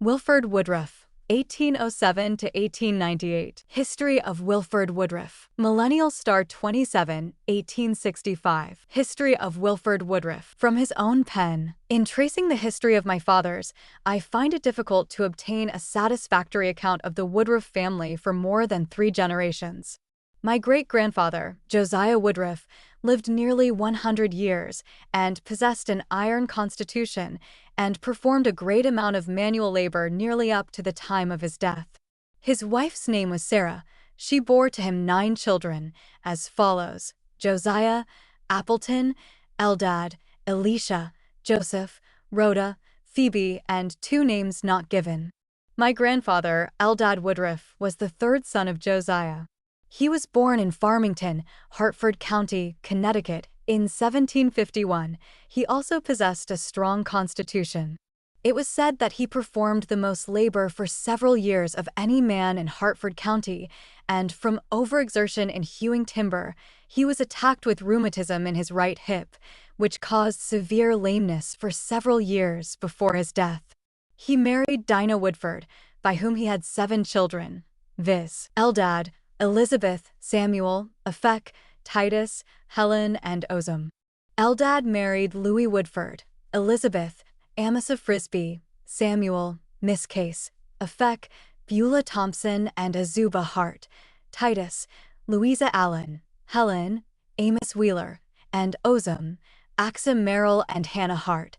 Wilford Woodruff, 1807 to 1898. History of Wilford Woodruff. Millennial Star 27, 1865. History of Wilford Woodruff. From his own pen. In tracing the history of my fathers, I find it difficult to obtain a satisfactory account of the Woodruff family for more than 3 generations. My great-grandfather, Josiah Woodruff, lived nearly 100 years and possessed an iron constitution and performed a great amount of manual labor nearly up to the time of his death. His wife's name was Sarah. She bore to him 9 children, as follows: Josiah, Appleton, Eldad, Elisha, Joseph, Rhoda, Phoebe, and 2 names not given. My grandfather, Eldad Woodruff, was the 3rd son of Josiah. He was born in Farmington, Hartford County, Connecticut, in 1751. He also possessed a strong constitution. It was said that he performed the most labor for several years of any man in Hartford County, and from overexertion in hewing timber, he was attacked with rheumatism in his right hip, which caused severe lameness for several years before his death. He married Dinah Woodford, by whom he had 7 children, viz. Eldad, Elizabeth, Samuel, Ephek, Titus, Helen, and Ozam. Eldad married Louis Woodford, Elizabeth, Amasa Frisbee, Samuel, Miss Case, Ephek, Beulah Thompson, and Azuba Hart, Titus, Louisa Allen, Helen, Amos Wheeler, and Ozam, Axa Merrill and Hannah Hart,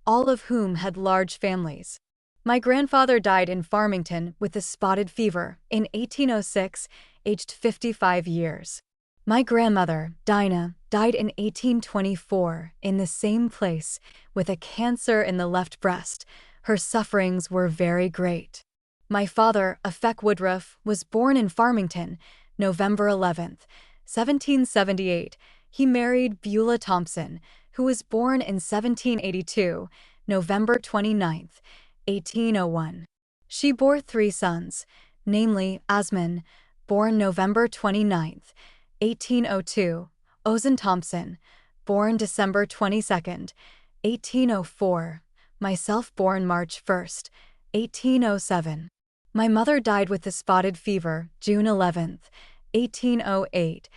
all of whom had large families. My grandfather died in Farmington with the spotted fever in 1806, aged 55 years. My grandmother, Dinah, died in 1824 in the same place with a cancer in the left breast. Her sufferings were very great. My father, Ephek Woodruff, was born in Farmington, November 11th, 1778. He married Beulah Thompson, who was born in 1782, November 29th, 1801. She bore 3 sons, namely Asman, born November 29th, 1802, Ozan Thompson, born December 22nd, 1804, myself born March 1st, 1807. My mother died with the spotted fever June 11th, 1808,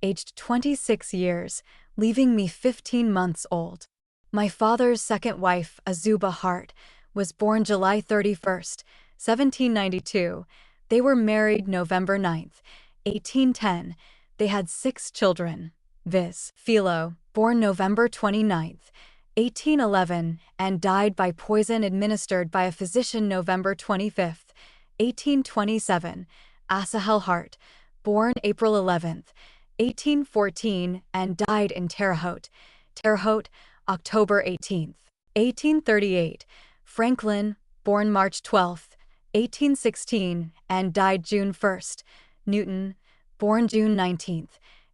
aged 26 years, leaving me 15 months old. My father's second wife, Azuba Hart, was born July 31st, 1792. They were married November 9th, 1810. They had 6 children, viz. Philo, born November 29th, 1811, and died by poison administered by a physician November 25th, 1827. Asahel Hart, born April 11th, 1814, and died in Terre Haute, October 18th, 1838. Franklin, born March 12, 1816, and died June 1st. Newton, born June 19,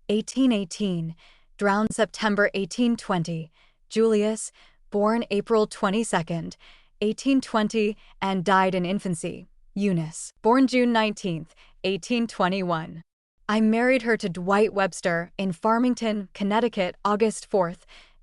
1818, drowned September 1820. Julius, born April 22, 1820, and died in infancy. Eunice, born June 19, 1821. I married her to Dwight Webster in Farmington, Connecticut, August 4,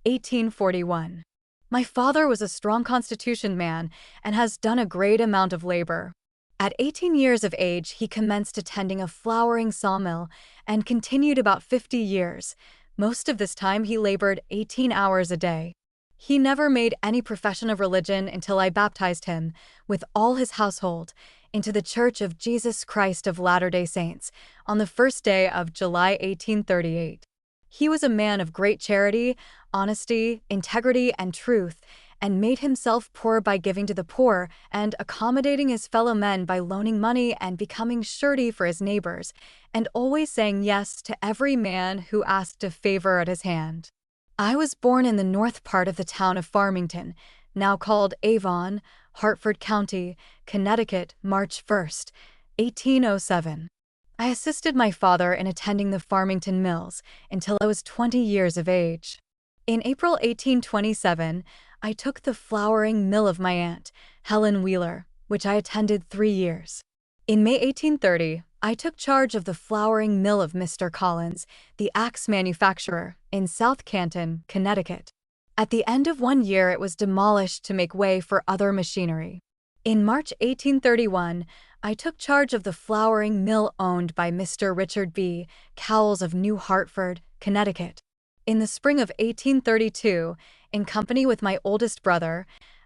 1841. My father was a strong constitution man and has done a great amount of labor. At 18 years of age, he commenced attending a flowering sawmill and continued about 50 years. Most of this time he labored 18 hours a day. He never made any profession of religion until I baptized him, with all his household, into the Church of Jesus Christ of Latter-day Saints on the 1st day of July 1838. He was a man of great charity, honesty, integrity, and truth, and made himself poor by giving to the poor and accommodating his fellow men by loaning money and becoming surety for his neighbors, and always saying yes to every man who asked a favor at his hand. I was born in the north part of the town of Farmington, now called Avon, Hartford County, Connecticut, March 1st, 1807. I assisted my father in attending the Farmington mills until I was 20 years of age. In April 1827, I took the flouring mill of my aunt, Helen Wheeler, which I attended 3 years. In May 1830, I took charge of the flouring mill of Mr. Collins, the axe manufacturer, in South Canton, Connecticut. At the end of 1 year, it was demolished to make way for other machinery. In March 1831, I took charge of the flouring mill owned by Mr. Richard B. Cowles of New Hartford, Connecticut. In the spring of 1832, in company with my oldest brother,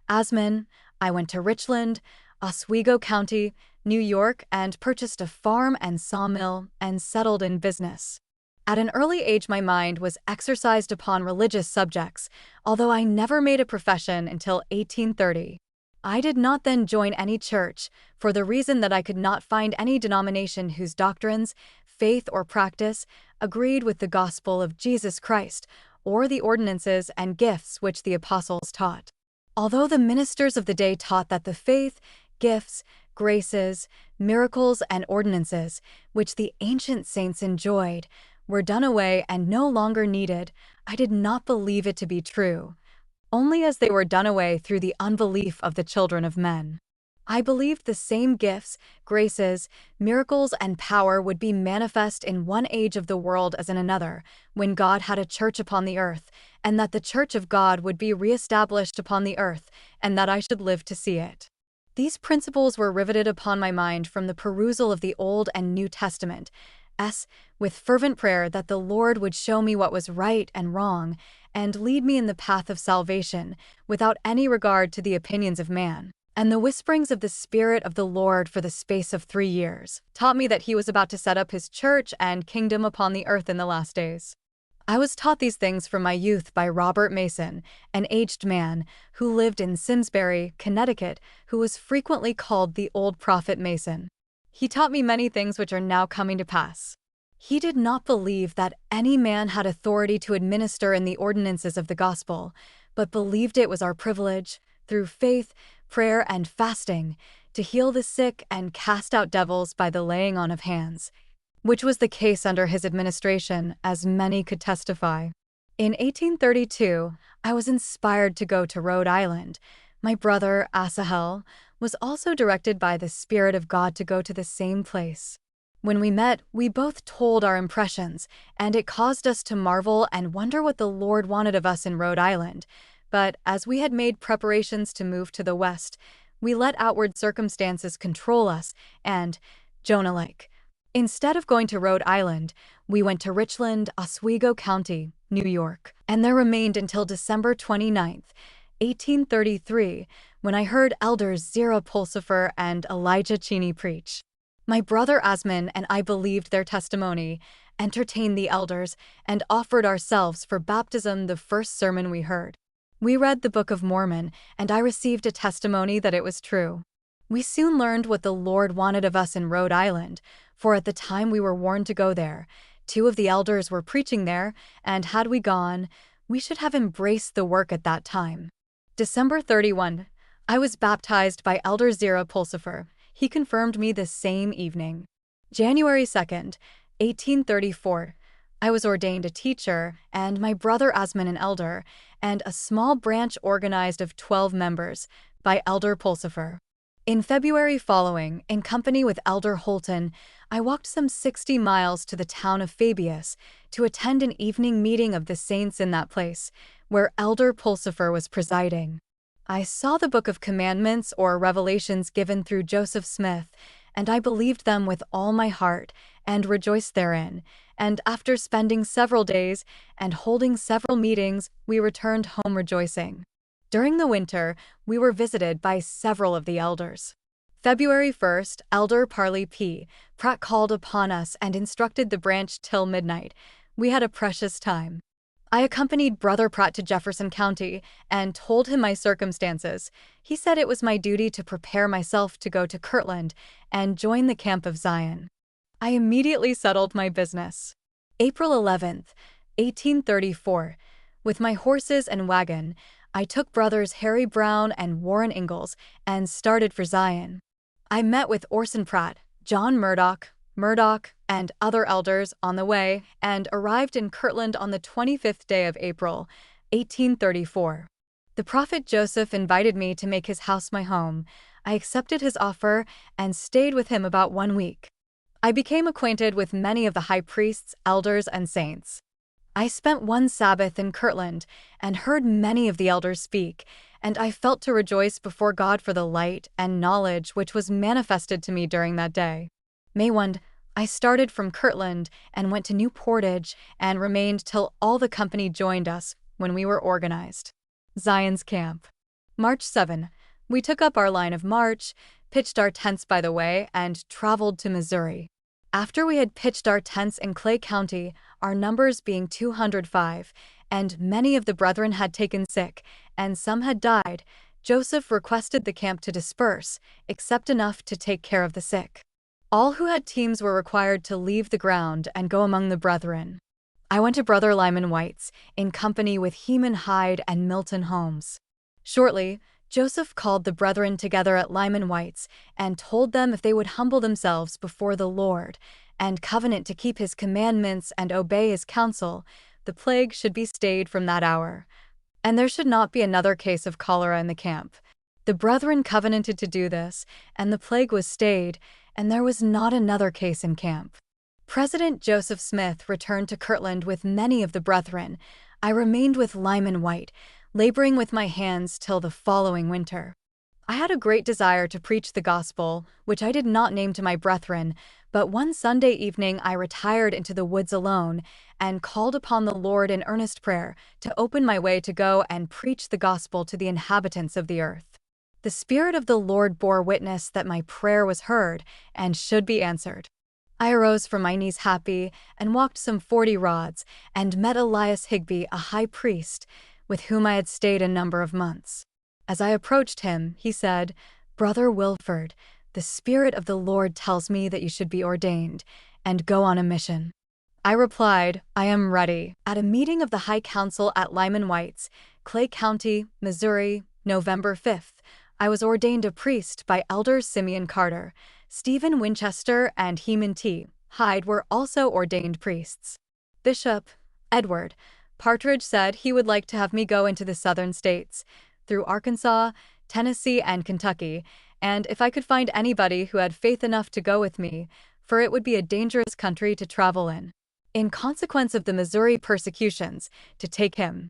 Asman, I went to Richland, Oswego County, New York, and purchased a farm and sawmill and settled in business. At an early age, my mind was exercised upon religious subjects, although I never made a profession until 1830. I did not then join any church, for the reason that I could not find any denomination whose doctrines, faith, or practice agreed with the gospel of Jesus Christ, or the ordinances and gifts which the apostles taught. Although the ministers of the day taught that the faith, gifts, graces, miracles, and ordinances, which the ancient saints enjoyed, were done away and no longer needed, I did not believe it to be true, only as they were done away through the unbelief of the children of men. I believed the same gifts, graces, miracles, and power would be manifest in one age of the world as in another, when God had a church upon the earth, and that the church of God would be reestablished upon the earth, and that I should live to see it. These principles were riveted upon my mind from the perusal of the Old and New Testament, with fervent prayer that the Lord would show me what was right and wrong, and lead me in the path of salvation, without any regard to the opinions of man. And the whisperings of the Spirit of the Lord for the space of 3 years taught me that he was about to set up his church and kingdom upon the earth in the last days. I was taught these things from my youth by Robert Mason, an aged man who lived in Simsbury, Connecticut, who was frequently called the Old Prophet Mason. He taught me many things which are now coming to pass. He did not believe that any man had authority to administer in the ordinances of the gospel, but believed it was our privilege, through faith, prayer, and fasting, to heal the sick and cast out devils by the laying on of hands, which was the case under his administration, as many could testify. In 1832, I was inspired to go to Rhode Island. My brother, Asahel, was also directed by the Spirit of God to go to the same place. When we met, we both told our impressions, and it caused us to marvel and wonder what the Lord wanted of us in Rhode Island. But as we had made preparations to move to the west, we let outward circumstances control us, and, Jonah-like, instead of going to Rhode Island, we went to Richland, Oswego County, New York, and there remained until December 29th, 1833, when I heard Elders Zerah Pulsifer and Elijah Cheney preach. My brother Asman and I believed their testimony, entertained the elders, and offered ourselves for baptism the first sermon we heard. We read the Book of Mormon, and I received a testimony that it was true. We soon learned what the Lord wanted of us in Rhode Island, for at the time we were warned to go there, 2 of the elders were preaching there, and had we gone, we should have embraced the work at that time. December 31, I was baptized by Elder Zerah Pulsifer. He confirmed me the same evening. January 2nd, 1834, I was ordained a teacher, and my brother Asman an elder, and a small branch organized of 12 members, by Elder Pulsifer. In February following, in company with Elder Holton, I walked some 60 miles to the town of Fabius to attend an evening meeting of the saints in that place, where Elder Pulsifer was presiding. I saw the Book of Commandments or Revelations given through Joseph Smith, and I believed them with all my heart and rejoiced therein, and after spending several days and holding several meetings, we returned home rejoicing. During the winter, we were visited by several of the elders. February 1st, Elder Parley P. Pratt called upon us and instructed the branch till midnight. We had a precious time. I accompanied Brother Pratt to Jefferson County and told him my circumstances. He said it was my duty to prepare myself to go to Kirtland and join the camp of Zion. I immediately settled my business. April 11th, 1834, with my horses and wagon, I took brothers Harry Brown and Warren Ingalls and started for Zion. I met with Orson Pratt, John Murdoch, and other elders on the way, and arrived in Kirtland on the 25th day of April, 1834. The prophet Joseph invited me to make his house my home. I accepted his offer and stayed with him about 1 week. I became acquainted with many of the high priests, elders, and saints. I spent one Sabbath in Kirtland and heard many of the elders speak, and I felt to rejoice before God for the light and knowledge which was manifested to me during that day. May 1, I started from Kirtland and went to New Portage and remained till all the company joined us when we were organized. Zion's Camp. March 7, we took up our line of march, pitched our tents by the way, and traveled to Missouri. After we had pitched our tents in Clay County, our numbers being 205, and many of the brethren had taken sick, and some had died, Joseph requested the camp to disperse, except enough to take care of the sick. All who had teams were required to leave the ground and go among the brethren. I went to Brother Lyman White's, in company with Heman Hyde and Milton Holmes. Shortly, Joseph called the brethren together at Lyman White's and told them if they would humble themselves before the Lord and covenant to keep his commandments and obey his counsel, the plague should be stayed from that hour, and there should not be another case of cholera in the camp. The brethren covenanted to do this, and the plague was stayed, and there was not another case in camp. President Joseph Smith returned to Kirtland with many of the brethren. I remained with Lyman White, laboring with my hands till the following winter. I had a great desire to preach the gospel, which I did not name to my brethren, but one Sunday evening I retired into the woods alone and called upon the Lord in earnest prayer to open my way to go and preach the gospel to the inhabitants of the earth. The Spirit of the Lord bore witness that my prayer was heard and should be answered. I arose from my knees happy and walked some 40 rods and met Elias Higby, a high priest, with whom I had stayed a number of months. As I approached him, he said, "Brother Wilford, the Spirit of the Lord tells me that you should be ordained and go on a mission." I replied, "I am ready." At a meeting of the High Council at Lyman White's, Clay County, Missouri, November 5th, I was ordained a priest by Elder Simeon Carter. Stephen Winchester and Heman T. Hyde were also ordained priests. Bishop Edward Partridge said he would like to have me go into the southern states, through Arkansas, Tennessee, and Kentucky, and if I could find anybody who had faith enough to go with me, for it would be a dangerous country to travel in consequence of the Missouri persecutions, to take him.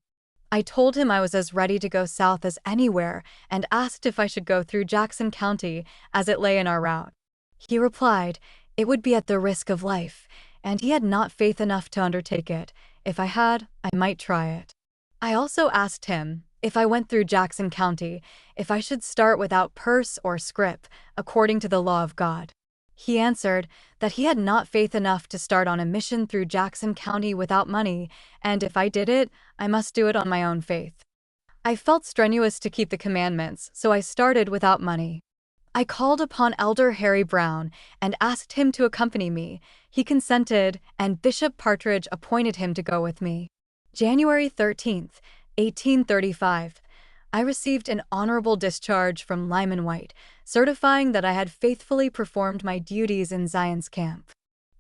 I told him I was as ready to go south as anywhere and asked if I should go through Jackson County as it lay in our route. He replied, it would be at the risk of life, and he had not faith enough to undertake it. If I had, I might try it. I also asked him, if I went through Jackson County, if I should start without purse or scrip, according to the law of God. He answered that he had not faith enough to start on a mission through Jackson County without money, and if I did it, I must do it on my own faith. I felt strenuous to keep the commandments, so I started without money. I called upon Elder Harry Brown and asked him to accompany me. He consented, and Bishop Partridge appointed him to go with me. January 13th, 1835. I received an honorable discharge from Lyman White, certifying that I had faithfully performed my duties in Zion's Camp.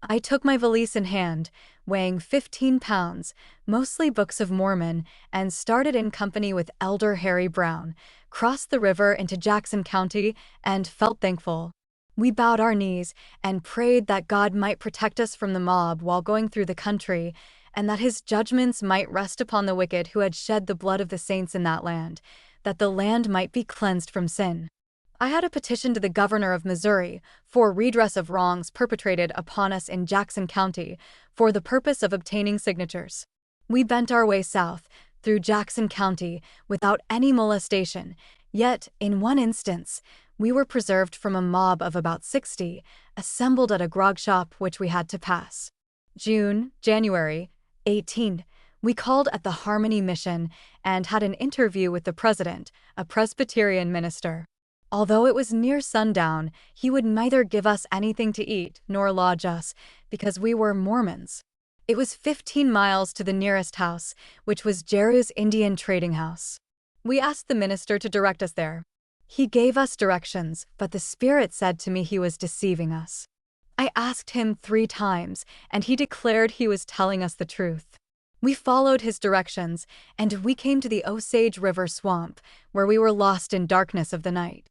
I took my valise in hand, weighing 15 pounds, mostly books of Mormon, and started in company with Elder Harry Brown, crossed the river into Jackson County, and felt thankful. We bowed our knees and prayed that God might protect us from the mob while going through the country, and that his judgments might rest upon the wicked who had shed the blood of the saints in that land, that the land might be cleansed from sin. I had a petition to the governor of Missouri for redress of wrongs perpetrated upon us in Jackson County for the purpose of obtaining signatures. We bent our way south through Jackson County without any molestation, yet, in one instance, we were preserved from a mob of about 60 assembled at a grog shop which we had to pass. January 18. We called at the Harmony Mission and had an interview with the president, a Presbyterian minister. Although it was near sundown, he would neither give us anything to eat nor lodge us, because we were Mormons. It was 15 miles to the nearest house, which was Jeru's Indian trading house. We asked the minister to direct us there. He gave us directions, but the Spirit said to me he was deceiving us. I asked him 3 times, and he declared he was telling us the truth. We followed his directions, and we came to the Osage River swamp, where we were lost in darkness of the night.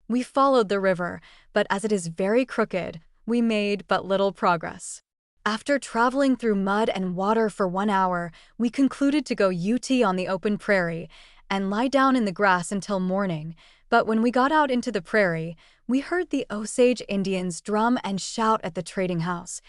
We followed the river, but as it is very crooked, we made but little progress. After traveling through mud and water for 1 hour, we concluded to go UT on the open prairie, and lie down in the grass until morning, but when we got out into the prairie, we heard the Osage Indians drum and shout at the trading house,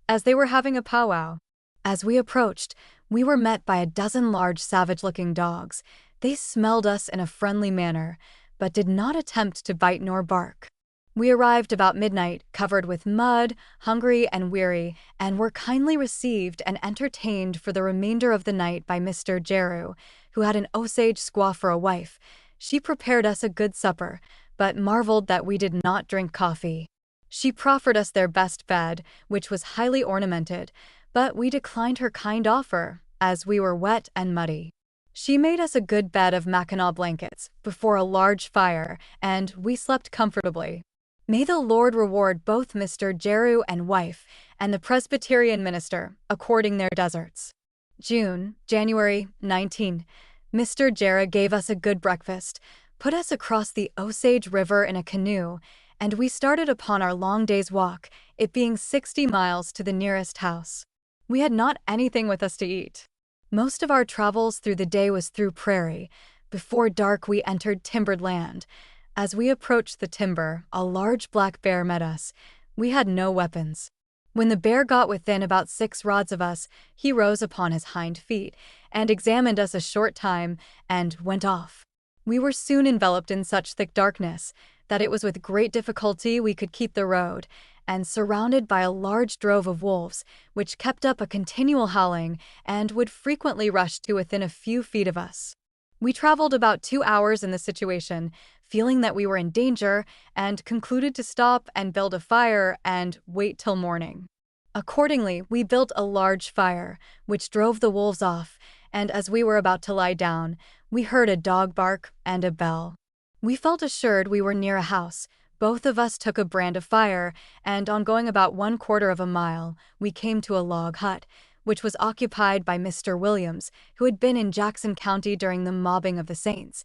as they were having a powwow. As we approached, we were met by a dozen large savage-looking dogs. They smelled us in a friendly manner, but did not attempt to bite nor bark. We arrived about midnight, covered with mud, hungry and weary, and were kindly received and entertained for the remainder of the night by Mr. Jeru, who had an Osage squaw for a wife. She prepared us a good supper, but marveled that we did not drink coffee. She proffered us their best bed, which was highly ornamented, but we declined her kind offer, as we were wet and muddy. She made us a good bed of Mackinaw blankets before a large fire, and we slept comfortably. May the Lord reward both Mr. Jeru and wife, and the Presbyterian minister, according their deserts. January 19. Mr. Jeru gave us a good breakfast, put us across the Osage River in a canoe, and we started upon our long day's walk, it being 60 miles to the nearest house. We had not anything with us to eat. Most of our travels through the day was through prairie. Before dark we entered timbered land. As we approached the timber, a large black bear met us. We had no weapons. When the bear got within about 6 rods of us, he rose upon his hind feet and examined us a short time and went off. We were soon enveloped in such thick darkness that it was with great difficulty we could keep the road, and surrounded by a large drove of wolves, which kept up a continual howling and would frequently rush to within a few feet of us. We traveled about 2 hours in this situation, feeling that we were in danger, and concluded to stop and build a fire and wait till morning. Accordingly, we built a large fire, which drove the wolves off, and as we were about to lie down, we heard a dog bark and a bell. We felt assured we were near a house. Both of us took a brand of fire, and on going about 1/4 of a mile, we came to a log hut, which was occupied by Mr. Williams, who had been in Jackson County during the mobbing of the Saints,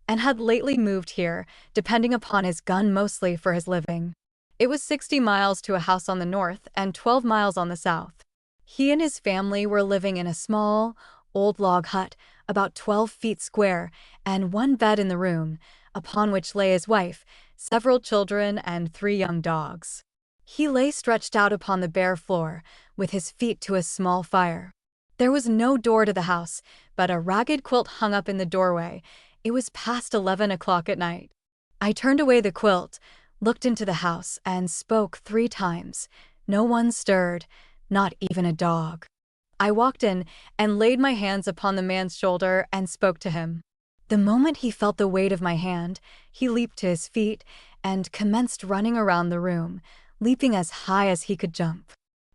and had lately moved here, depending upon his gun mostly for his living. It was 60 miles to a house on the north and 12 miles on the south. He and his family were living in a small, old log hut, about 12 feet square, and one bed in the room, upon which lay his wife, several children, and 3 young dogs. He lay stretched out upon the bare floor, with his feet to a small fire. There was no door to the house, but a ragged quilt hung up in the doorway. It was past 11 o'clock at night. I turned away the quilt, looked into the house, and spoke 3 times. No one stirred, not even a dog. I walked in and laid my hands upon the man's shoulder and spoke to him. The moment he felt the weight of my hand, he leaped to his feet and commenced running around the room, leaping as high as he could jump.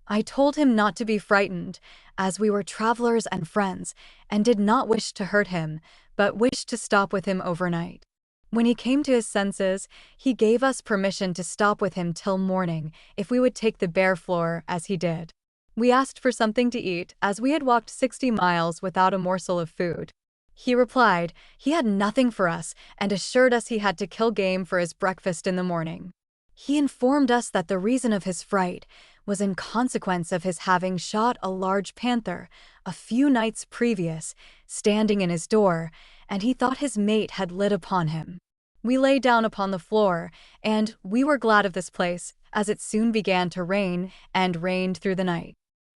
I told him not to be frightened, as we were travelers and friends, and did not wish to hurt him, but wished to stop with him overnight. When he came to his senses, he gave us permission to stop with him till morning if we would take the bare floor, as he did. We asked for something to eat, as we had walked 60 miles without a morsel of food. He replied he had nothing for us and assured us he had to kill game for his breakfast in the morning. He informed us that the reason of his fright was in consequence of his having shot a large panther a few nights previous, standing in his door, and he thought his mate had lit upon him. We lay down upon the floor, and we were glad of this place, as it soon began to rain, and rained through the night.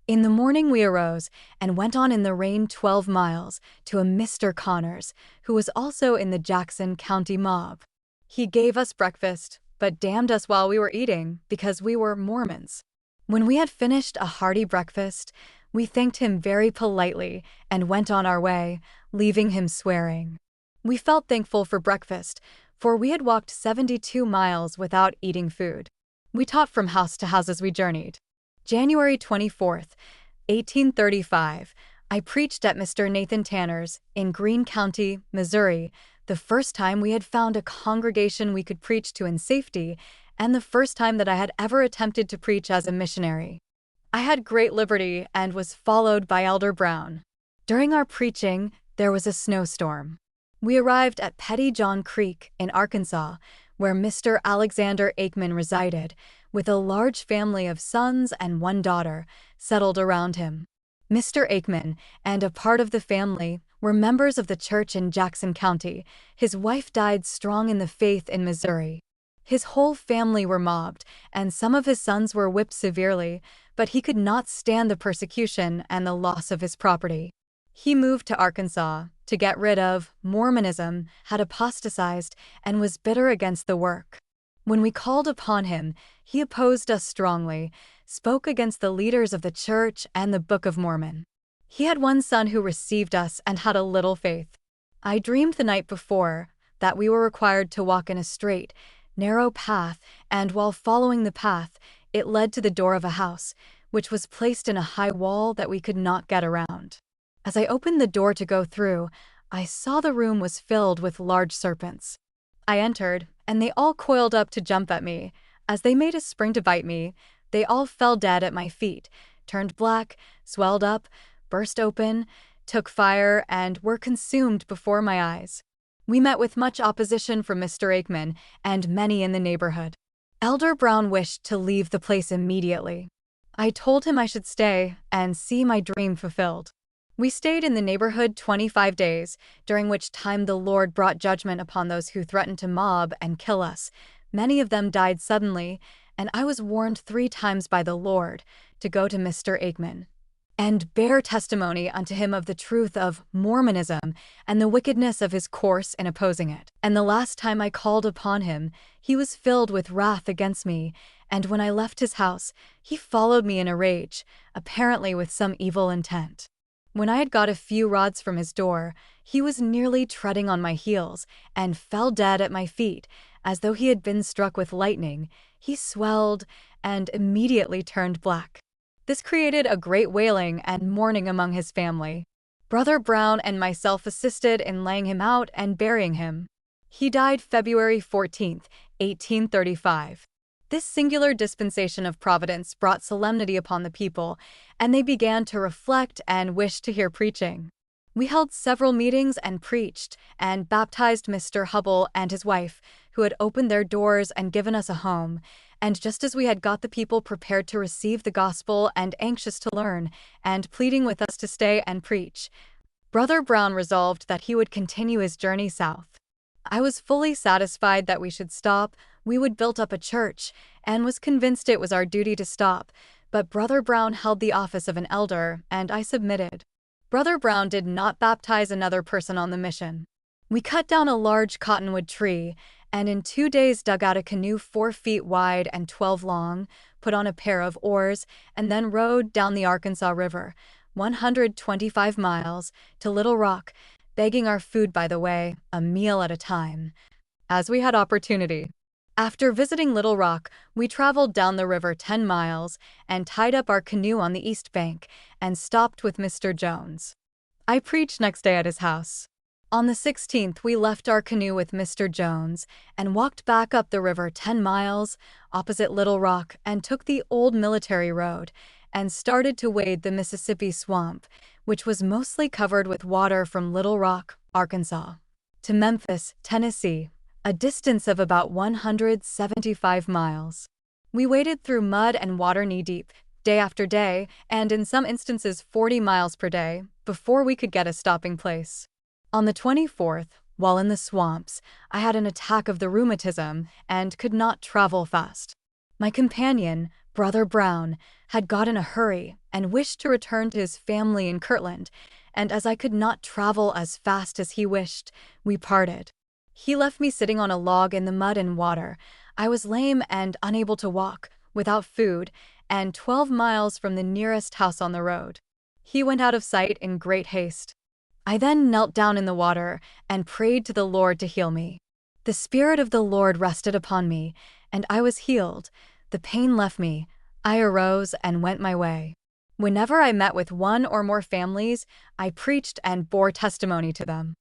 In the morning we arose, and went on in the rain 12 miles, to a Mr. Connors, who was also in the Jackson County mob. He gave us breakfast, but damned us while we were eating, because we were Mormons. When we had finished a hearty breakfast, we thanked him very politely, and went on our way, leaving him swearing. We felt thankful for breakfast, for we had walked 72 miles without eating food. We taught from house to house as we journeyed. January 24th, 1835, I preached at Mr. Nathan Tanner's in Greene County, Missouri, the first time we had found a congregation we could preach to in safety, and the first time that I had ever attempted to preach as a missionary. I had great liberty and was followed by Elder Brown. During our preaching, there was a snowstorm. We arrived at Petty John Creek in Arkansas, where Mr. Alexander Aikman resided, with a large family of sons and 1 daughter settled around him. Mr. Aikman and a part of the family were members of the church in Jackson County. His wife died strong in the faith in Missouri. His whole family were mobbed, and some of his sons were whipped severely, but he could not stand the persecution and the loss of his property. He moved to Arkansas to get rid of Mormonism, had apostatized, and was bitter against the work. When we called upon him, he opposed us strongly, spoke against the leaders of the church and the Book of Mormon. He had one son who received us and had a little faith. I dreamed the night before that we were required to walk in a straight, narrow path, and while following the path, it led to the door of a house, which was placed in a high wall that we could not get around. As I opened the door to go through, I saw the room was filled with large serpents. I entered, and they all coiled up to jump at me. As they made a spring to bite me, they all fell dead at my feet, turned black, swelled up, burst open, took fire, and were consumed before my eyes. We met with much opposition from Mr. Aikman and many in the neighborhood. Elder Brown wished to leave the place immediately. I told him I should stay and see my dream fulfilled. We stayed in the neighborhood 25 days, during which time the Lord brought judgment upon those who threatened to mob and kill us. Many of them died suddenly, and I was warned 3 times by the Lord to go to Mr. Aikman and bear testimony unto him of the truth of Mormonism and the wickedness of his course in opposing it. And the last time I called upon him, he was filled with wrath against me, and when I left his house, he followed me in a rage, apparently with some evil intent. When I had got a few rods from his door, he was nearly treading on my heels and fell dead at my feet, as though he had been struck with lightning. He swelled and immediately turned black. This created a great wailing and mourning among his family. Brother Brown and myself assisted in laying him out and burying him. He died February 14, 1835. This singular dispensation of providence brought solemnity upon the people, and they began to reflect and wish to hear preaching. We held several meetings and preached, and baptized Mr. Hubble and his wife, who had opened their doors and given us a home, and just as we had got the people prepared to receive the gospel and anxious to learn, and pleading with us to stay and preach, Brother Brown resolved that he would continue his journey south. I was fully satisfied that we should stop. We would build up a church, and was convinced it was our duty to stop, but Brother Brown held the office of an elder, and I submitted. Brother Brown did not baptize another person on the mission. We cut down a large cottonwood tree, and in 2 days dug out a canoe 4 feet wide and 12 long, put on a pair of oars, and then rowed down the Arkansas River, 125 miles, to Little Rock, begging our food by the way, a meal at a time, as we had opportunity. After visiting Little Rock, we traveled down the river 10 miles and tied up our canoe on the east bank and stopped with Mr. Jones. I preached next day at his house. On the 16th, we left our canoe with Mr. Jones and walked back up the river 10 miles opposite Little Rock and took the old military road and started to wade the Mississippi swamp, which was mostly covered with water from Little Rock, Arkansas, to Memphis, Tennessee, a distance of about 175 miles. We waded through mud and water knee-deep, day after day, and in some instances 40 miles per day, before we could get a stopping place. On the 24th, while in the swamps, I had an attack of the rheumatism and could not travel fast. My companion, Brother Brown, had got in a hurry and wished to return to his family in Kirtland, and as I could not travel as fast as he wished, we parted. He left me sitting on a log in the mud and water. I was lame and unable to walk, without food, and 12 miles from the nearest house on the road. He went out of sight in great haste. I then knelt down in the water and prayed to the Lord to heal me. The Spirit of the Lord rested upon me, and I was healed. The pain left me. I arose and went my way. Whenever I met with one or more families, I preached and bore testimony to them.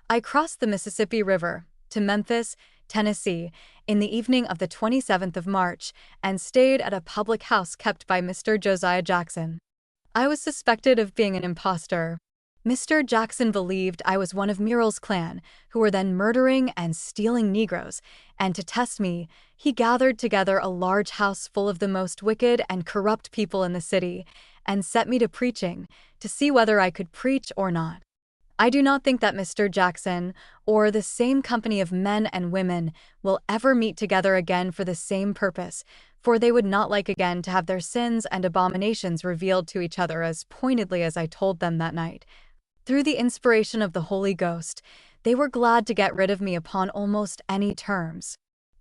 I crossed the Mississippi River to Memphis, Tennessee, in the evening of the 27th of March and stayed at a public house kept by Mr. Josiah Jackson. I was suspected of being an impostor. Mr. Jackson believed I was one of Murrell's clan, who were then murdering and stealing Negroes, and to test me, he gathered together a large house full of the most wicked and corrupt people in the city, and set me to preaching, to see whether I could preach or not. I do not think that Mr. Jackson, or the same company of men and women, will ever meet together again for the same purpose, for they would not like again to have their sins and abominations revealed to each other as pointedly as I told them that night. Through the inspiration of the Holy Ghost, they were glad to get rid of me upon almost any terms.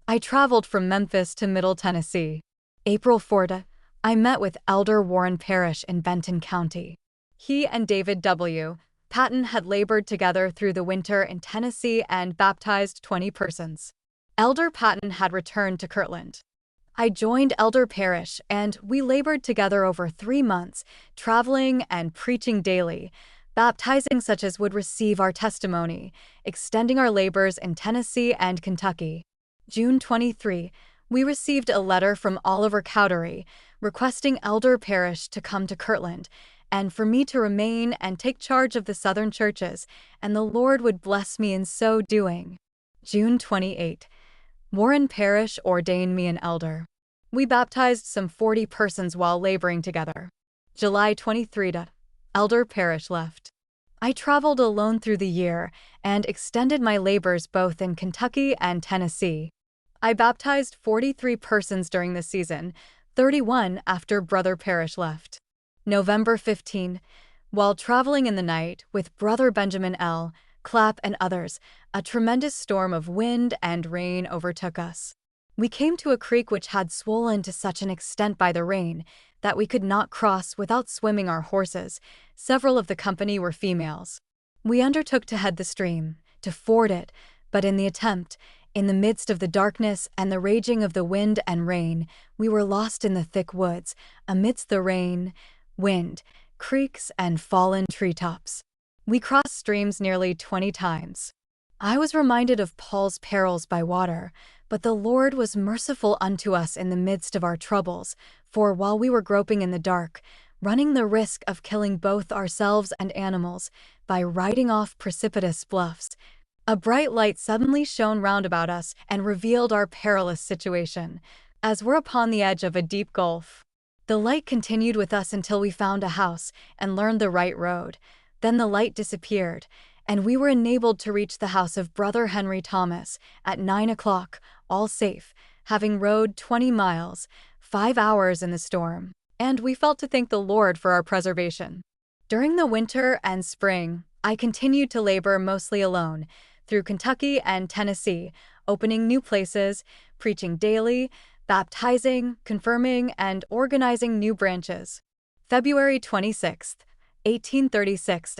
I traveled from Memphis to Middle Tennessee. April 4th, I met with Elder Warren Parrish in Benton County. He and David W. Patton had labored together through the winter in Tennessee and baptized 20 persons. Elder Patton had returned to Kirtland. I joined Elder Parrish, and we labored together over 3 months, traveling and preaching daily, baptizing such as would receive our testimony, extending our labors in Tennessee and Kentucky. June 23, we received a letter from Oliver Cowdery requesting Elder Parrish to come to Kirtland, and for me to remain and take charge of the southern churches, and the Lord would bless me in so doing. June 28, Warren Parrish ordained me an elder. We baptized some 40 persons while laboring together. July 23, Elder Parrish left. I traveled alone through the year and extended my labors both in Kentucky and Tennessee. I baptized 43 persons during the season, 31 after Brother Parrish left. November 15, while traveling in the night with Brother Benjamin L. Clapp and others, a tremendous storm of wind and rain overtook us. We came to a creek which had swollen to such an extent by the rain that we could not cross without swimming our horses. Several of the company were females. We undertook to head the stream, to ford it, but in the attempt, in the midst of the darkness and the raging of the wind and rain, we were lost in the thick woods, amidst the rain, wind, creeks, and fallen treetops. We crossed streams nearly 20 times. I was reminded of Paul's perils by water, but the Lord was merciful unto us in the midst of our troubles, for while we were groping in the dark, running the risk of killing both ourselves and animals by riding off precipitous bluffs, a bright light suddenly shone round about us and revealed our perilous situation, as we're upon the edge of a deep gulf. The light continued with us until we found a house and learned the right road. Then the light disappeared, and we were enabled to reach the house of Brother Henry Thomas at 9 o'clock, all safe, having rode 20 miles, 5 hours in the storm, and we felt to thank the Lord for our preservation. During the winter and spring, I continued to labor mostly alone, through Kentucky and Tennessee, opening new places, preaching daily, baptizing, confirming, and organizing new branches. February 26, 1836,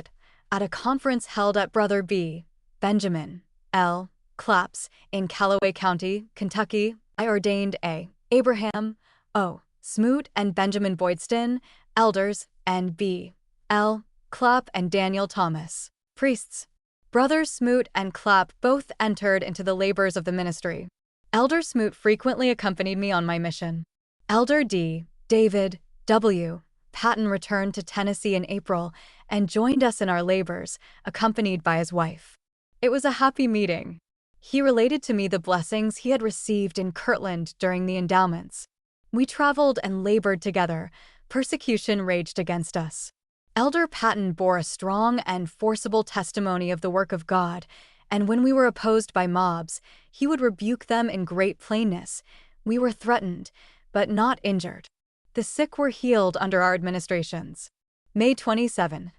at a conference held at Brother B. Benjamin L. Clapp's in Callaway County, Kentucky, I ordained A. Abraham O. Smoot and Benjamin Boydston, elders, and B. L. Clapp and Daniel Thomas, priests. Brothers Smoot and Clapp both entered into the labors of the ministry. Elder Smoot frequently accompanied me on my mission. Elder D. David W. Patton returned to Tennessee in April and joined us in our labors, accompanied by his wife. It was a happy meeting. He related to me the blessings he had received in Kirtland during the endowments. We traveled and labored together. Persecution raged against us. Elder Patton bore a strong and forcible testimony of the work of God, and when we were opposed by mobs, he would rebuke them in great plainness. We were threatened, but not injured. The sick were healed under our administrations. May 27,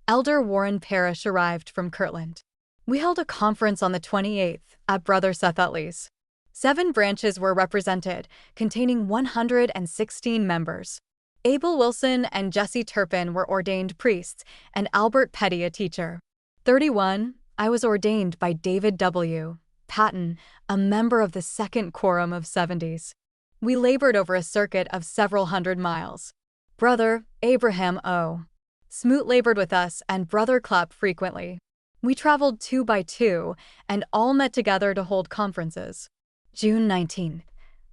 Elder Warren Parrish arrived from Kirtland. We held a conference on the 28th at Brother Seth Utley's. 7 branches were represented, containing 116 members. Abel Wilson and Jesse Turpin were ordained priests, and Albert Petty a teacher. 31, I was ordained by David W. Patton, a member of the second quorum of 70s. We labored over a circuit of several hundred miles. Brother Abraham O. Smoot labored with us and Brother Clapp frequently. We traveled 2 by 2 and all met together to hold conferences. June 19,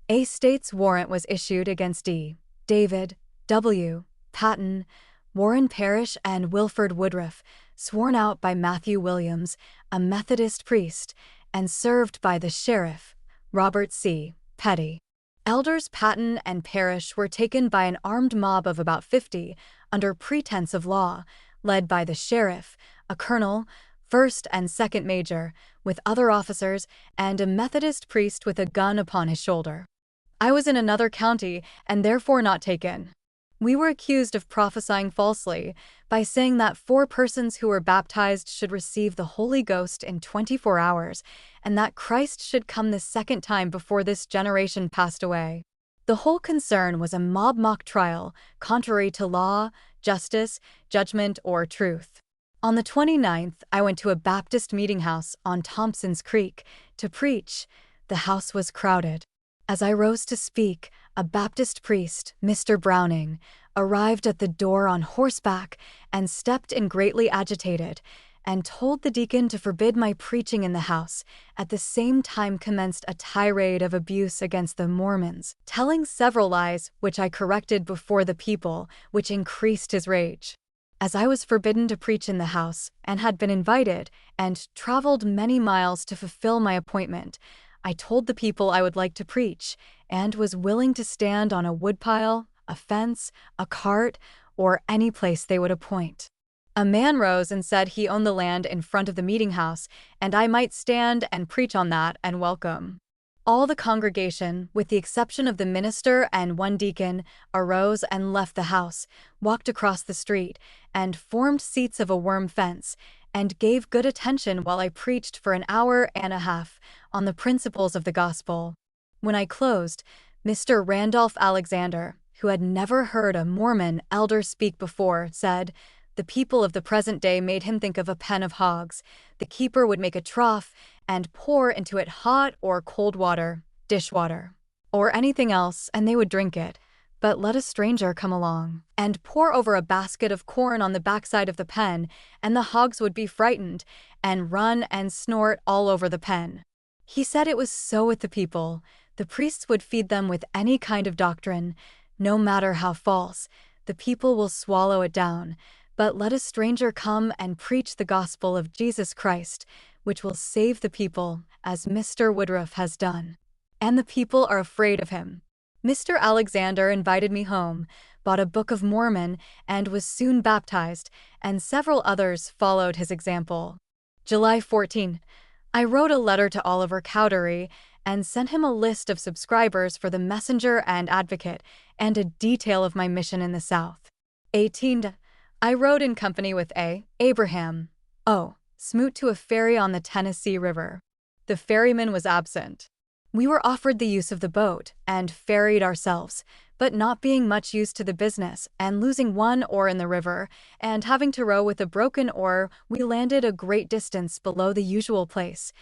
a state's warrant was issued against D. David W. Patton, Warren Parrish, and Wilford Woodruff, sworn out by Matthew Williams, a Methodist priest, and served by the sheriff, Robert C. Petty. Elders Patton and Parrish were taken by an armed mob of about 50 under pretense of law, led by the sheriff, a colonel, first and second major, with other officers, and a Methodist priest with a gun upon his shoulder. I was in another county and therefore not taken. We were accused of prophesying falsely by saying that 4 persons who were baptized should receive the Holy Ghost in 24 hours, and that Christ should come the second time before this generation passed away. The whole concern was a mob mock trial, contrary to law, justice, judgment, or truth. On the 29th, I went to a Baptist meeting house on Thompson's Creek to preach. The house was crowded. As I rose to speak, a Baptist priest, Mr. Browning, arrived at the door on horseback and stepped in greatly agitated, and told the deacon to forbid my preaching in the house, at the same time commenced a tirade of abuse against the Mormons, telling several lies which I corrected before the people, which increased his rage. As I was forbidden to preach in the house, and had been invited, and traveled many miles to fulfill my appointment, I told the people I would like to preach, and was willing to stand on a woodpile, a fence, a cart, or any place they would appoint. A man rose and said he owned the land in front of the meeting house, and I might stand and preach on that and welcome. All the congregation, with the exception of the minister and one deacon, arose and left the house, walked across the street, and formed seats of a worm fence, and gave good attention while I preached for an hour and a half on the principles of the gospel. When I closed, Mr. Randolph Alexander, who had never heard a Mormon elder speak before, said, "The people of the present day made him think of a pen of hogs. The keeper would make a trough and pour into it hot or cold water, dishwater, or anything else, and they would drink it. But let a stranger come along and pour over a basket of corn on the backside of the pen, and the hogs would be frightened and run and snort all over the pen." He said it was so with the people. The priests would feed them with any kind of doctrine, no matter how false. The people will swallow it down. But let a stranger come and preach the gospel of Jesus Christ, which will save the people, as Mr. Woodruff has done. And the people are afraid of him. Mr. Alexander invited me home, bought a Book of Mormon, and was soon baptized, and several others followed his example. July 14. I wrote a letter to Oliver Cowdery and sent him a list of subscribers for the Messenger and Advocate, and a detail of my mission in the South. 18. I rode in company with Abraham Smoot to a ferry on the Tennessee River. The ferryman was absent. We were offered the use of the boat and ferried ourselves, but not being much used to the business and losing one oar in the river and having to row with a broken oar, we landed a great distance below the usual place,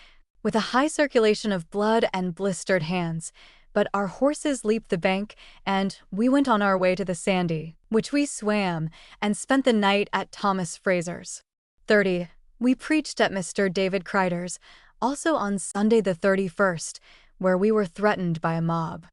with a high circulation of blood and blistered hands. But our horses leaped the bank, and we went on our way to the Sandy, which we swam, and spent the night at Thomas Fraser's. 30. We preached at Mr. David Crider's, also on Sunday the 31st, where we were threatened by a mob.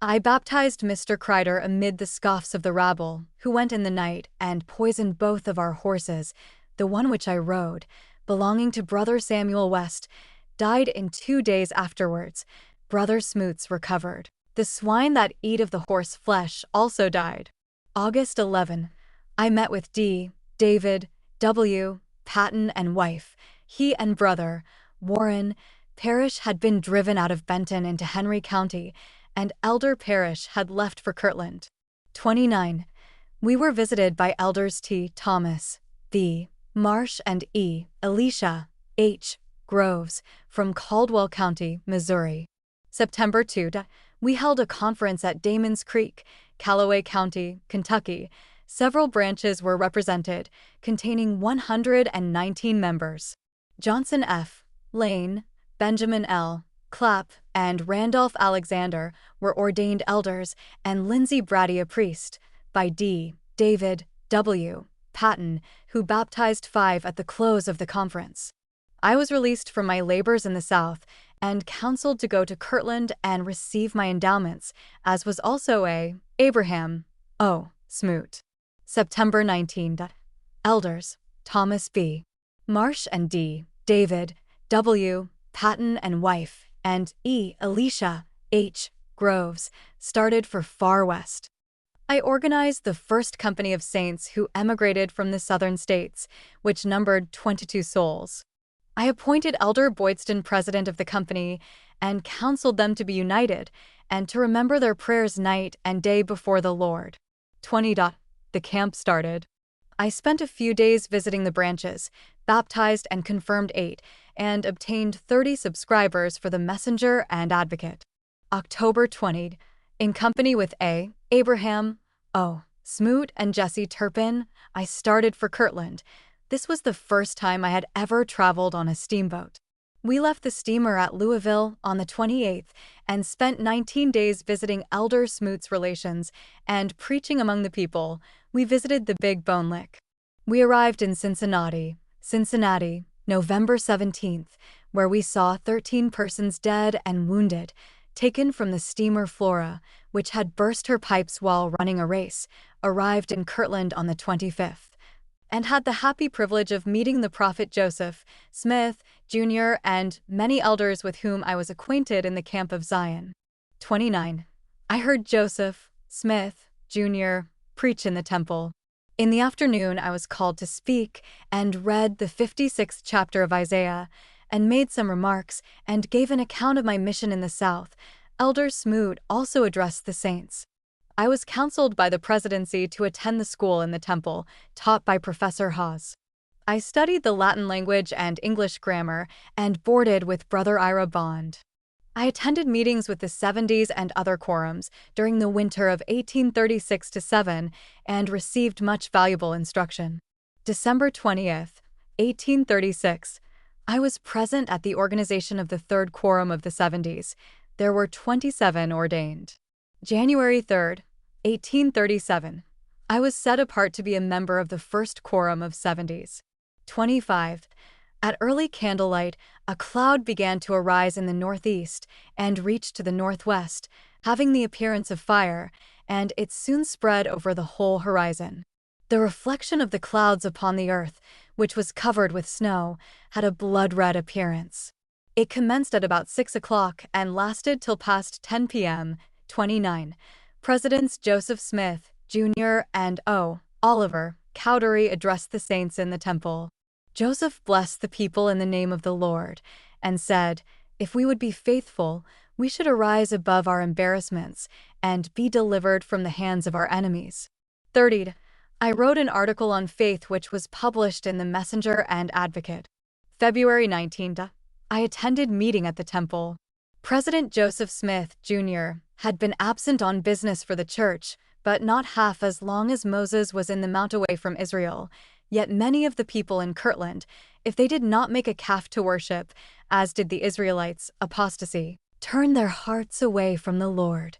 I baptized Mr. Crider amid the scoffs of the rabble, who went in the night and poisoned both of our horses. The one which I rode, belonging to Brother Samuel West, died in 2 days afterwards. Brother Smoot's recovered. The swine that eat of the horse flesh also died. August 11. I met with David W. Patton and wife. He and brother, Warren Parrish, had been driven out of Benton into Henry County, and Elder Parrish had left for Kirtland. 29. We were visited by Elders T. Thomas V. Marsh and E. Elisha H. Groves from Caldwell County, Missouri. September 2. We held a conference at Damon's Creek, Callaway County, Kentucky. Several branches were represented, containing 119 members. Johnson F. Lane, Benjamin L. Clapp, and Randolph Alexander were ordained elders, and Lindsey Brady a priest, by David W. Patton, who baptized 5 at the close of the conference. I was released from my labors in the South and counseled to go to Kirtland and receive my endowments, as was also Abraham Smoot. September 19. Elders Thomas B. Marsh and David W. Patton and wife, and E. Elisha H. Groves, started for Far West. I organized the first company of saints who emigrated from the southern states, which numbered 22 souls. I appointed Elder Boydston president of the company and counseled them to be united and to remember their prayers night and day before the Lord. 20. The camp started. I spent a few days visiting the branches, baptized and confirmed 8, and obtained 30 subscribers for the Messenger and Advocate. October 20. In company with A. Abraham, O. Smoot, and Jesse Turpin, I started for Kirtland. This was the first time I had ever traveled on a steamboat. We left the steamer at Louisville on the 28th and spent 19 days visiting Elder Smoot's relations and preaching among the people. We visited the Big Bone Lick. We arrived in Cincinnati, November 17th, where we saw 13 persons dead and wounded, taken from the steamer Flora, which had burst her pipes while running a race, arrived in Kirtland on the 25th, and had the happy privilege of meeting the prophet Joseph Smith, Jr., and many elders with whom I was acquainted in the camp of Zion. 29. I heard Joseph Smith, Jr., preach in the temple. In the afternoon I was called to speak and read the 56th chapter of Isaiah, and made some remarks and gave an account of my mission in the South. Elder Smoot also addressed the saints. I was counseled by the presidency to attend the school in the temple, taught by Professor Hawes. I studied the Latin language and English grammar and boarded with Brother Ira Bond. I attended meetings with the 70s and other quorums during the winter of 1836-7 and received much valuable instruction. December 20th, 1836. I was present at the organization of the third quorum of the 70s. There were 27 ordained. January 3rd, 1837. I was set apart to be a member of the first quorum of 70s. 25. At early candlelight, a cloud began to arise in the northeast and reach to the northwest, having the appearance of fire, and it soon spread over the whole horizon. The reflection of the clouds upon the earth, which was covered with snow, had a blood-red appearance. It commenced at about 6 o'clock and lasted till past 10 p.m. 29. Presidents Joseph Smith, Jr., and O. Oliver Cowdery addressed the saints in the temple. Joseph blessed the people in the name of the Lord, and said, if we would be faithful, we should arise above our embarrassments and be delivered from the hands of our enemies. 30. I wrote an article on faith which was published in the Messenger and Advocate. February 19th. I attended meeting at the temple. President Joseph Smith, Jr., had been absent on business for the church, but not half as long as Moses was in the mount away from Israel. Yet many of the people in Kirtland, if they did not make a calf to worship, as did the Israelites, apostasy, turned their hearts away from the Lord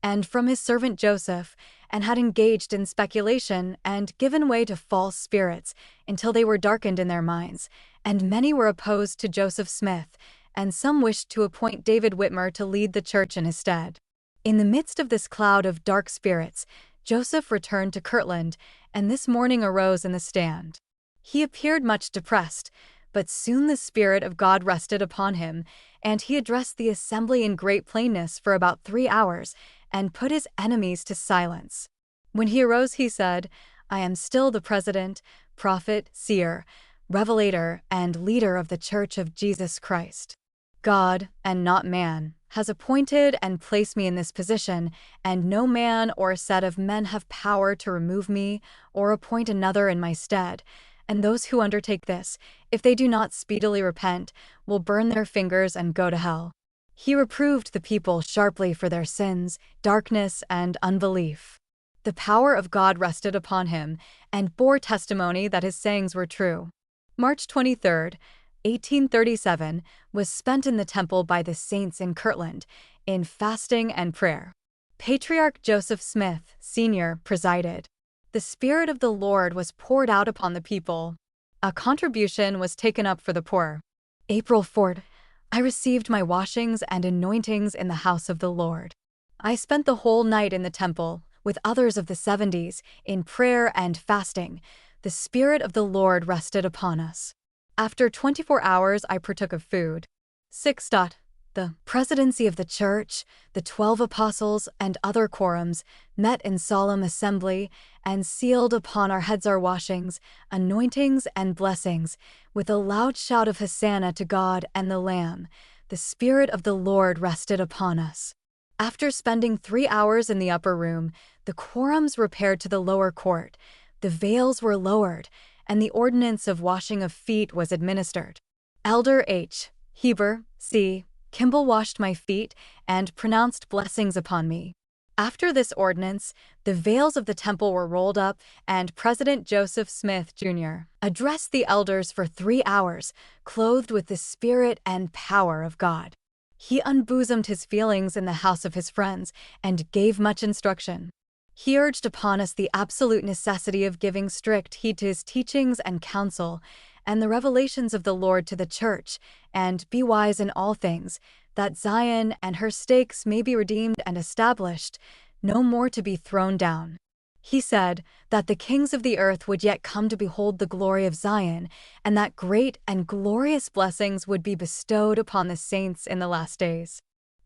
and from his servant Joseph, and had engaged in speculation and given way to false spirits until they were darkened in their minds, and many were opposed to Joseph Smith, and some wished to appoint David Whitmer to lead the church in his stead. In the midst of this cloud of dark spirits, Joseph returned to Kirtland, and this morning arose in the stand. He appeared much depressed, but soon the Spirit of God rested upon him, and he addressed the assembly in great plainness for about 3 hours, and put his enemies to silence. When he arose he said, I am still the president, prophet, seer, revelator, and leader of the Church of Jesus Christ. God, and not man, has appointed and placed me in this position, and no man or set of men have power to remove me or appoint another in my stead. And those who undertake this, if they do not speedily repent, will burn their fingers and go to hell. He reproved the people sharply for their sins, darkness, and unbelief. The power of God rested upon him, and bore testimony that his sayings were true. March 23rd, 1837, was spent in the temple by the saints in Kirtland, in fasting and prayer. Patriarch Joseph Smith, Sr., presided. The Spirit of the Lord was poured out upon the people. A contribution was taken up for the poor. April 4th, I received my washings and anointings in the house of the Lord. I spent the whole night in the temple, with others of the 70s, in prayer and fasting. The Spirit of the Lord rested upon us. After 24 hours I partook of food. 6. The The presidency of the church, the 12 apostles, and other quorums met in solemn assembly and sealed upon our heads our washings, anointings, and blessings, with a loud shout of Hosanna to God and the Lamb. The Spirit of the Lord rested upon us. After spending 3 hours in the upper room, the quorums repaired to the lower court. The veils were lowered, and the ordinance of washing of feet was administered. Elder H. Heber C. Kimball washed my feet and pronounced blessings upon me. After this ordinance, the veils of the temple were rolled up, and President Joseph Smith, Jr. addressed the elders for 3 hours, clothed with the Spirit and power of God. He unbosomed his feelings in the house of his friends and gave much instruction. He urged upon us the absolute necessity of giving strict heed to his teachings and counsel, and the revelations of the Lord to the church, and be wise in all things, that Zion and her stakes may be redeemed and established, no more to be thrown down. He said that the kings of the earth would yet come to behold the glory of Zion, and that great and glorious blessings would be bestowed upon the saints in the last days.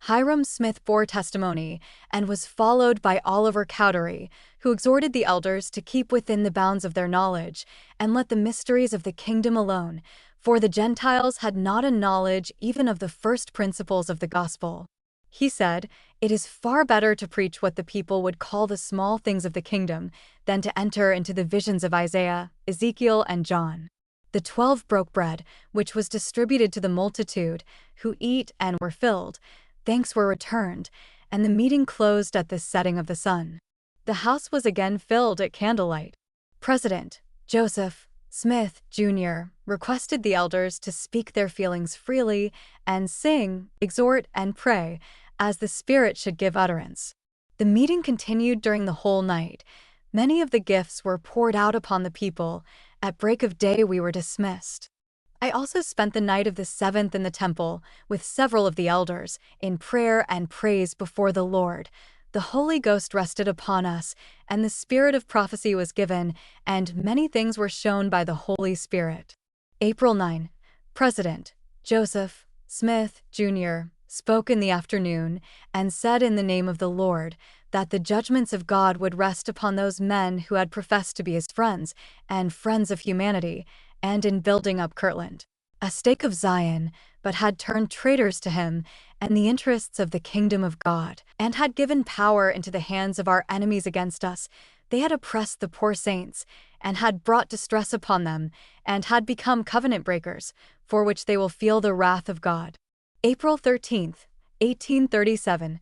Hiram Smith bore testimony and was followed by Oliver Cowdery, who exhorted the elders to keep within the bounds of their knowledge and let the mysteries of the kingdom alone, for the Gentiles had not a knowledge even of the first principles of the gospel. He said, "It is far better to preach what the people would call the small things of the kingdom than to enter into the visions of Isaiah, Ezekiel, and John." The 12 broke bread, which was distributed to the multitude, who eat and were filled. Thanks were returned, and the meeting closed at the setting of the sun. The house was again filled at candlelight. President Joseph Smith, Jr. requested the elders to speak their feelings freely and sing, exhort, and pray, as the Spirit should give utterance. The meeting continued during the whole night. Many of the gifts were poured out upon the people. At break of day we were dismissed. I also spent the night of the 7th in the temple, with several of the elders, in prayer and praise before the Lord. The Holy Ghost rested upon us, and the spirit of prophecy was given, and many things were shown by the Holy Spirit. April 9. President Joseph Smith, Jr. spoke in the afternoon and said in the name of the Lord that the judgments of God would rest upon those men who had professed to be his friends and friends of humanity, and in building up Kirtland, a stake of Zion, but had turned traitors to him and the interests of the kingdom of God, and had given power into the hands of our enemies against us. They had oppressed the poor saints, and had brought distress upon them, and had become covenant breakers, for which they will feel the wrath of God. April 13, 1837.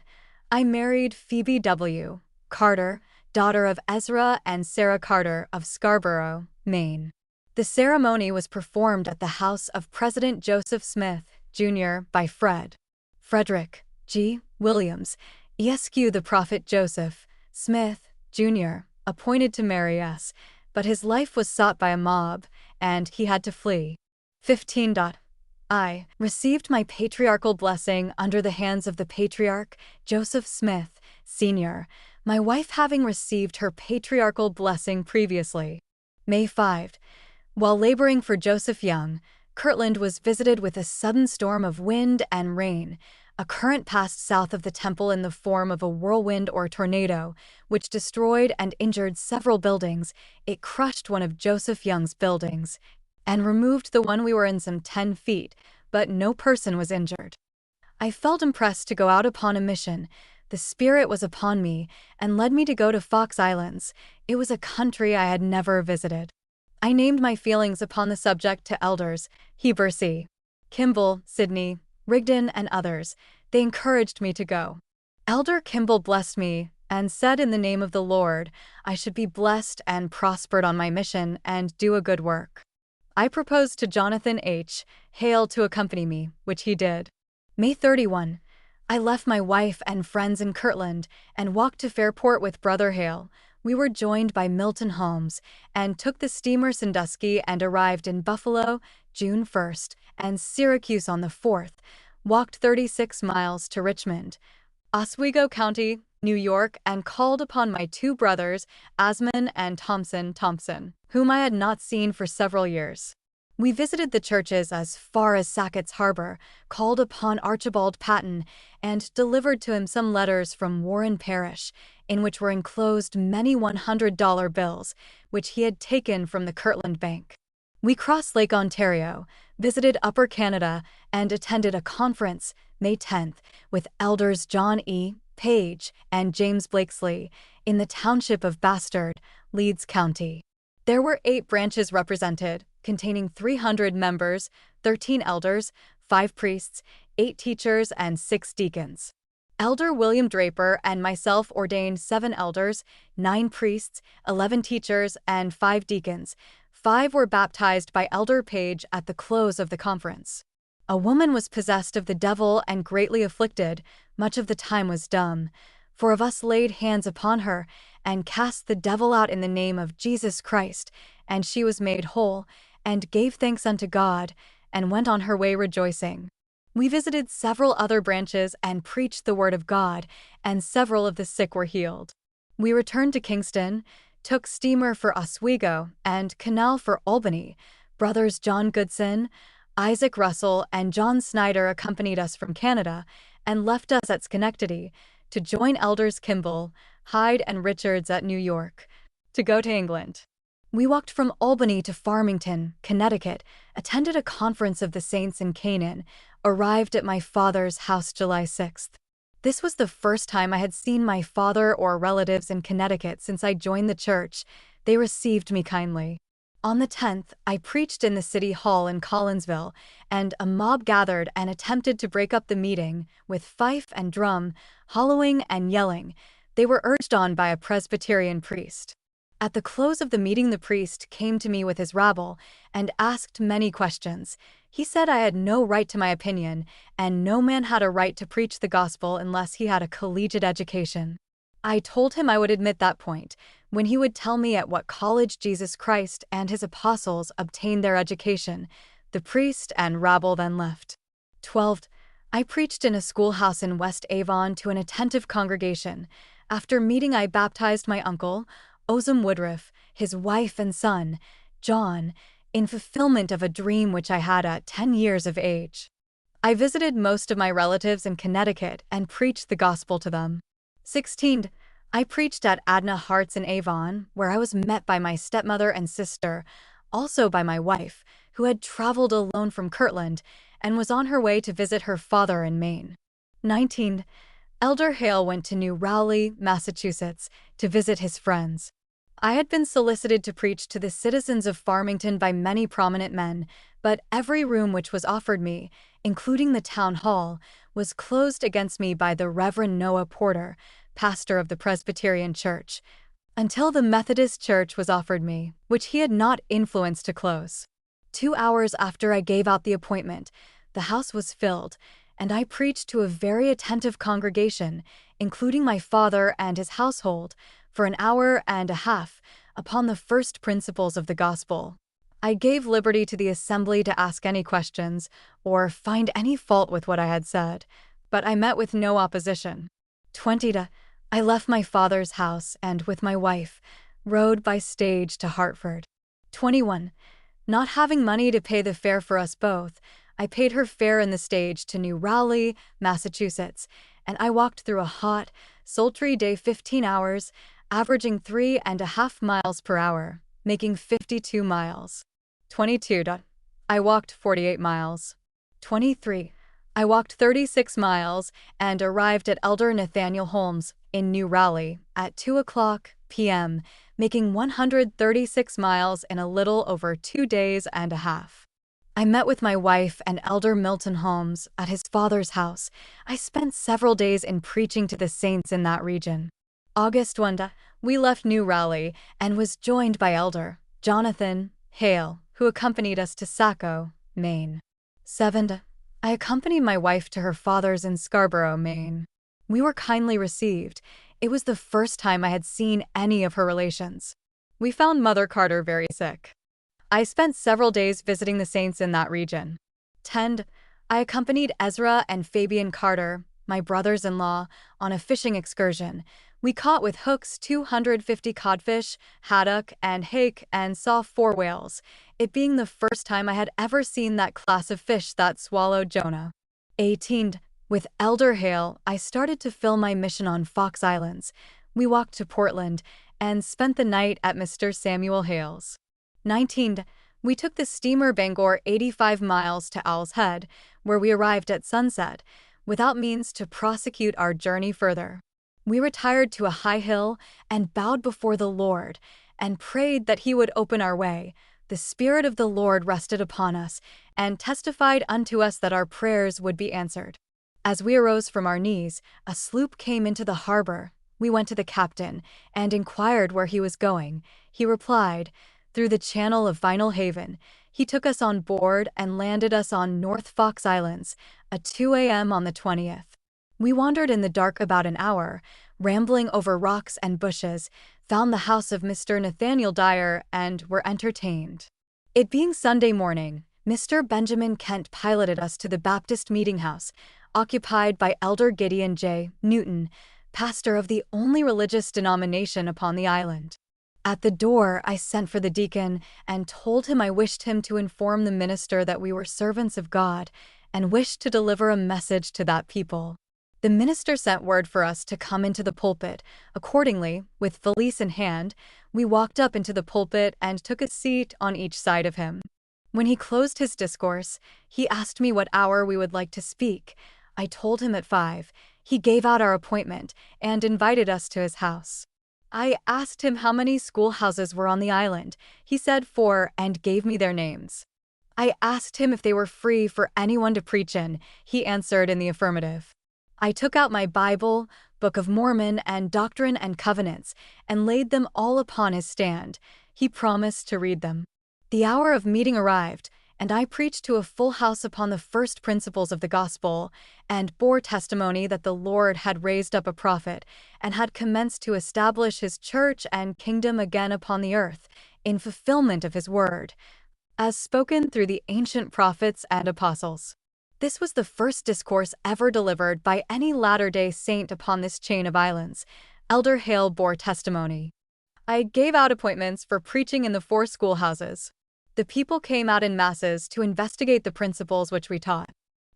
I married Phoebe W. Carter, daughter of Ezra and Sarah Carter of Scarborough, Maine. The ceremony was performed at the house of President Joseph Smith, Jr. by Frederick G. Williams, Esq. The prophet Joseph Smith, Jr., appointed to marry us, but his life was sought by a mob, and he had to flee. 15. I received my patriarchal blessing under the hands of the patriarch Joseph Smith, Sr., my wife having received her patriarchal blessing previously. May 5. While laboring for Joseph Young, Kirtland was visited with a sudden storm of wind and rain. A current passed south of the temple in the form of a whirlwind or tornado, which destroyed and injured several buildings. It crushed one of Joseph Young's buildings and removed the one we were in some 10 feet, but no person was injured. I felt impressed to go out upon a mission. The Spirit was upon me and led me to go to Fox Islands. It was a country I had never visited. I named my feelings upon the subject to elders, Heber C. Kimball, Sidney, Rigdon, and others. They encouraged me to go. Elder Kimball blessed me and said in the name of the Lord, I should be blessed and prospered on my mission and do a good work. I proposed to Jonathan H. Hale to accompany me, which he did. May 31. I left my wife and friends in Kirtland and walked to Fairport with Brother Hale. We were joined by Milton Holmes and took the steamer Sandusky and arrived in Buffalo, June 1st, and Syracuse on the 4th, walked 36 miles to Richmond, Oswego County, New York, and called upon my 2 brothers, Asman and Thompson, whom I had not seen for several years. We visited the churches as far as Sackett's Harbor, called upon Archibald Paton, and delivered to him some letters from Warren Parish, in which were enclosed many $100 bills, which he had taken from the Kirtland Bank. We crossed Lake Ontario, visited Upper Canada, and attended a conference, May 10th, with elders John E. Page and James Blakesley in the township of Bastard, Leeds County. There were 8 branches represented, containing 300 members, 13 elders, 5 priests, 8 teachers, and 6 deacons. Elder William Draper and myself ordained 7 elders, 9 priests, 11 teachers, and 5 deacons. 5 were baptized by Elder Page at the close of the conference. A woman was possessed of the devil and greatly afflicted, much of the time was dumb. 4 of us laid hands upon her, and cast the devil out in the name of Jesus Christ, and she was made whole, and gave thanks unto God, and went on her way rejoicing. We visited several other branches and preached the word of God, and several of the sick were healed. We returned to Kingston, took steamer for Oswego, and canal for Albany. Brothers John Goodson, Isaac Russell, and John Snyder accompanied us from Canada, and left us at Schenectady, to join elders Kimball, Hyde, and Richards at New York, to go to England. We walked from Albany to Farmington, Connecticut, attended a conference of the saints in Canaan, arrived at my father's house July 6th. This was the first time I had seen my father or relatives in Connecticut since I joined the church. They received me kindly. On the 10th, I preached in the City Hall in Collinsville, and a mob gathered and attempted to break up the meeting with fife and drum, hollowing and yelling. They were urged on by a Presbyterian priest. At the close of the meeting, the priest came to me with his rabble and asked many questions. He said I had no right to my opinion, and no man had a right to preach the gospel unless he had a collegiate education. I told him I would admit that point, when he would tell me at what college Jesus Christ and his apostles obtained their education. The priest and rabble then left. 12. I preached in a schoolhouse in West Avon to an attentive congregation. After meeting, I baptized my uncle, Ozam Woodruff, his wife and son, John, in fulfillment of a dream which I had at 10 years of age. I visited most of my relatives in Connecticut and preached the gospel to them. 16. I preached at Adna Hart's in Avon, where I was met by my stepmother and sister, also by my wife, who had traveled alone from Kirtland and was on her way to visit her father in Maine. 19. Elder Hale went to New Rowley, Massachusetts, to visit his friends. I had been solicited to preach to the citizens of Farmington by many prominent men, but every room which was offered me, including the town hall, was closed against me by the Reverend Noah Porter, pastor of the Presbyterian Church, until the Methodist Church was offered me, which he had not influenced to close. 2 hours after I gave out the appointment, the house was filled, and I preached to a very attentive congregation, including my father and his household, for an hour and a half, upon the first principles of the gospel. I gave liberty to the assembly to ask any questions, or find any fault with what I had said, but I met with no opposition. 20. I left my father's house and, with my wife, rode by stage to Hartford. 21. Not having money to pay the fare for us both, I paid her fare in the stage to New Rowley, Massachusetts, and I walked through a hot, sultry day 15 hours, averaging 3.5 miles per hour, making 52 miles. 22. I walked 48 miles. 23. I walked 36 miles and arrived at Elder Nathaniel Holmes in New Rowley at 2:00 p.m., making 136 miles in a little over 2 days and a half. I met with my wife and Elder Milton Holmes at his father's house. I spent several days in preaching to the saints in that region. August 1. We left New Rowley and was joined by Elder Jonathan Hale, who accompanied us to Saco, Maine. 7. I accompanied my wife to her father's in Scarborough, Maine. We were kindly received. It was the first time I had seen any of her relations. We found Mother Carter very sick. I spent several days visiting the saints in that region. 10. I accompanied Ezra and Fabian Carter, my brothers-in-law, on a fishing excursion. We caught with hooks 250 codfish, haddock, and hake, and saw 4 whales. it being the first time I had ever seen that class of fish that swallowed Jonah. 18. With Elder Hale, I started to fill my mission on Fox Islands. We walked to Portland and spent the night at Mr. Samuel Hale's. 19. We took the steamer Bangor 85 miles to Owl's Head, where we arrived at sunset, without means to prosecute our journey further. We retired to a high hill and bowed before the Lord and prayed that He would open our way. The Spirit of the Lord rested upon us and testified unto us that our prayers would be answered. As we arose from our knees, a sloop came into the harbor. We went to the captain and inquired where he was going. He replied, through the channel of Vinyl Haven. He took us on board and landed us on North Fox Islands at 2 a.m. on the 20th. We wandered in the dark about an hour, rambling over rocks and bushes, found the house of Mr. Nathaniel Dyer, and were entertained. It being Sunday morning, Mr. Benjamin Kent piloted us to the Baptist Meeting House, occupied by Elder Gideon J. Newton, pastor of the only religious denomination upon the island. At the door, I sent for the deacon and told him I wished him to inform the minister that we were servants of God and wished to deliver a message to that people. The minister sent word for us to come into the pulpit. Accordingly, with valise in hand, we walked up into the pulpit and took a seat on each side of him. When he closed his discourse, he asked me what hour we would like to speak. I told him at 5. He gave out our appointment and invited us to his house. I asked him how many schoolhouses were on the island. He said 4 and gave me their names. I asked him if they were free for anyone to preach in. He answered in the affirmative. I took out my Bible, Book of Mormon, and Doctrine and Covenants, and laid them all upon his stand. He promised to read them. The hour of meeting arrived, and I preached to a full house upon the first principles of the gospel, and bore testimony that the Lord had raised up a prophet, and had commenced to establish his church and kingdom again upon the earth, in fulfillment of his word, as spoken through the ancient prophets and apostles. This was the first discourse ever delivered by any Latter-day Saint upon this chain of islands. Elder Hale bore testimony. I gave out appointments for preaching in the 4 schoolhouses. The people came out in masses to investigate the principles which we taught.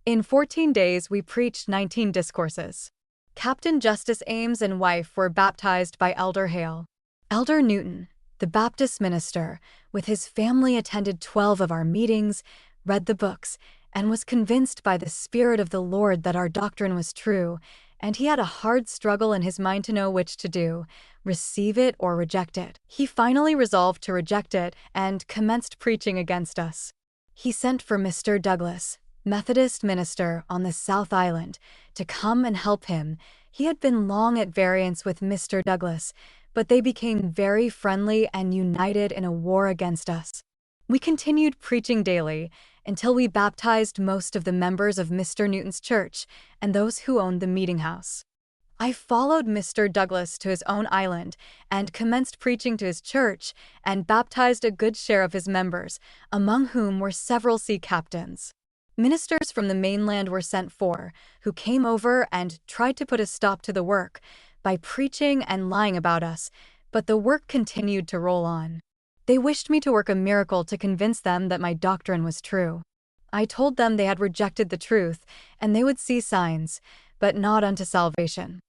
In 14 days, we preached 19 discourses. Captain Justice Ames and wife were baptized by Elder Hale. Elder Newton, the Baptist minister, with his family attended 12 of our meetings, read the books, and was convinced by the Spirit of the Lord that our doctrine was true, and he had a hard struggle in his mind to know which to do, receive it or reject it. He finally resolved to reject it and commenced preaching against us. He sent for Mr. Douglas, Methodist minister on the South Island, to come and help him. He had been long at variance with Mr. Douglas, but they became very friendly and united in a war against us. We continued preaching daily until we baptized most of the members of Mr. Newton's church and those who owned the meeting house. I followed Mr. Douglas to his own island and commenced preaching to his church and baptized a good share of his members, among whom were several sea captains. Ministers from the mainland were sent for, who came over and tried to put a stop to the work by preaching and lying about us, but the work continued to roll on. They wished me to work a miracle to convince them that my doctrine was true. I told them they had rejected the truth, and they would see signs, but not unto salvation.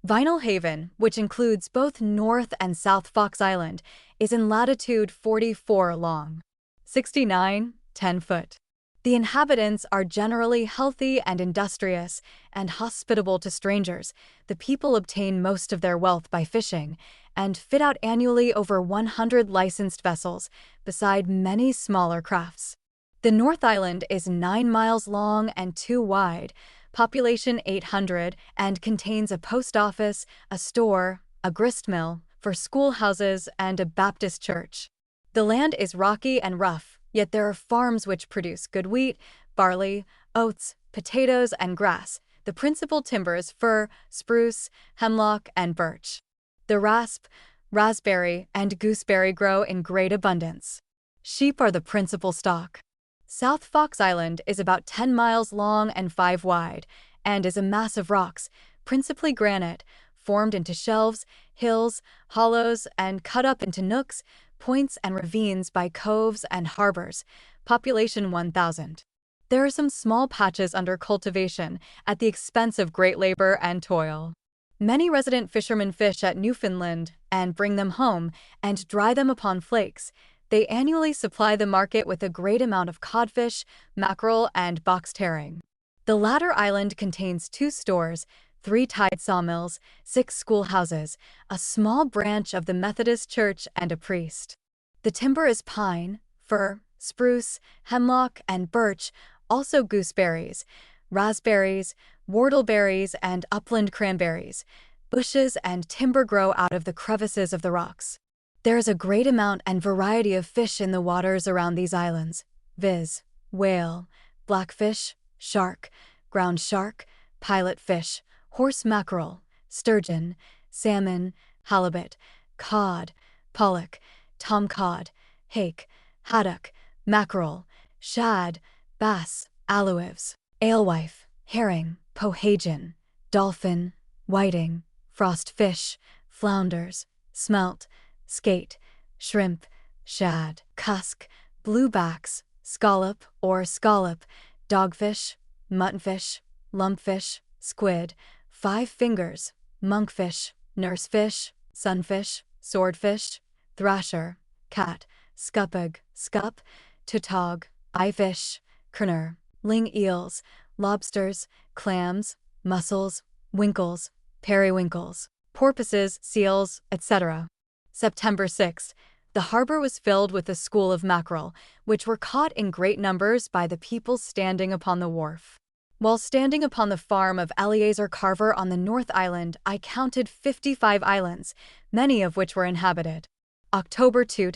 Vinyl Haven, which includes both North and South Fox Island, is in latitude 44 long, 69, 10 foot. The inhabitants are generally healthy and industrious and hospitable to strangers. The people obtain most of their wealth by fishing and fit out annually over 100 licensed vessels, beside many smaller crafts. The North Island is 9 miles long and 2 wide, population 800, and contains a post office, a store, a grist mill, for schoolhouses, and a Baptist church. The land is rocky and rough, yet there are farms which produce good wheat, barley, oats, potatoes, and grass. The principal timbers fir, spruce, hemlock, and birch. The rasp, raspberry, and gooseberry grow in great abundance. Sheep are the principal stock. South Fox Island is about 10 miles long and 5 wide, and is a mass of rocks, principally granite, formed into shelves, hills, hollows, and cut up into nooks, points and ravines by coves and harbors. Population 1,000. There are some small patches under cultivation at the expense of great labor and toil. Many resident fishermen fish at Newfoundland and bring them home and dry them upon flakes. They annually supply the market with a great amount of codfish, mackerel, and boxed herring. The latter island contains 2 stores, 3 tied sawmills, 6 schoolhouses, a small branch of the Methodist Church, and a priest. The timber is pine, fir, spruce, hemlock, and birch, also gooseberries, raspberries, whortleberries, and upland cranberries. Bushes and timber grow out of the crevices of the rocks. There is a great amount and variety of fish in the waters around these islands, viz., whale, blackfish, shark, ground shark, pilot fish, horse mackerel, sturgeon, salmon, halibut, cod, pollock, tomcod, hake, haddock, mackerel, shad, bass, aloes, alewife, herring, pohagen, dolphin, whiting, frost fish, flounders, smelt, skate, shrimp, shad, cusk, bluebacks, scallop or scallop, dogfish, muttonfish, lumpfish, squid, 5 fingers, monkfish, nursefish, sunfish, swordfish, thrasher, cat, scupig, scup, tautog, eyefish, kerner, ling eels, lobsters, clams, mussels, winkles, periwinkles, porpoises, seals, etc. September 6th, the harbor was filled with a school of mackerel, which were caught in great numbers by the people standing upon the wharf. While standing upon the farm of Eleazar Carver on the North Island, I counted 55 islands, many of which were inhabited. October 2,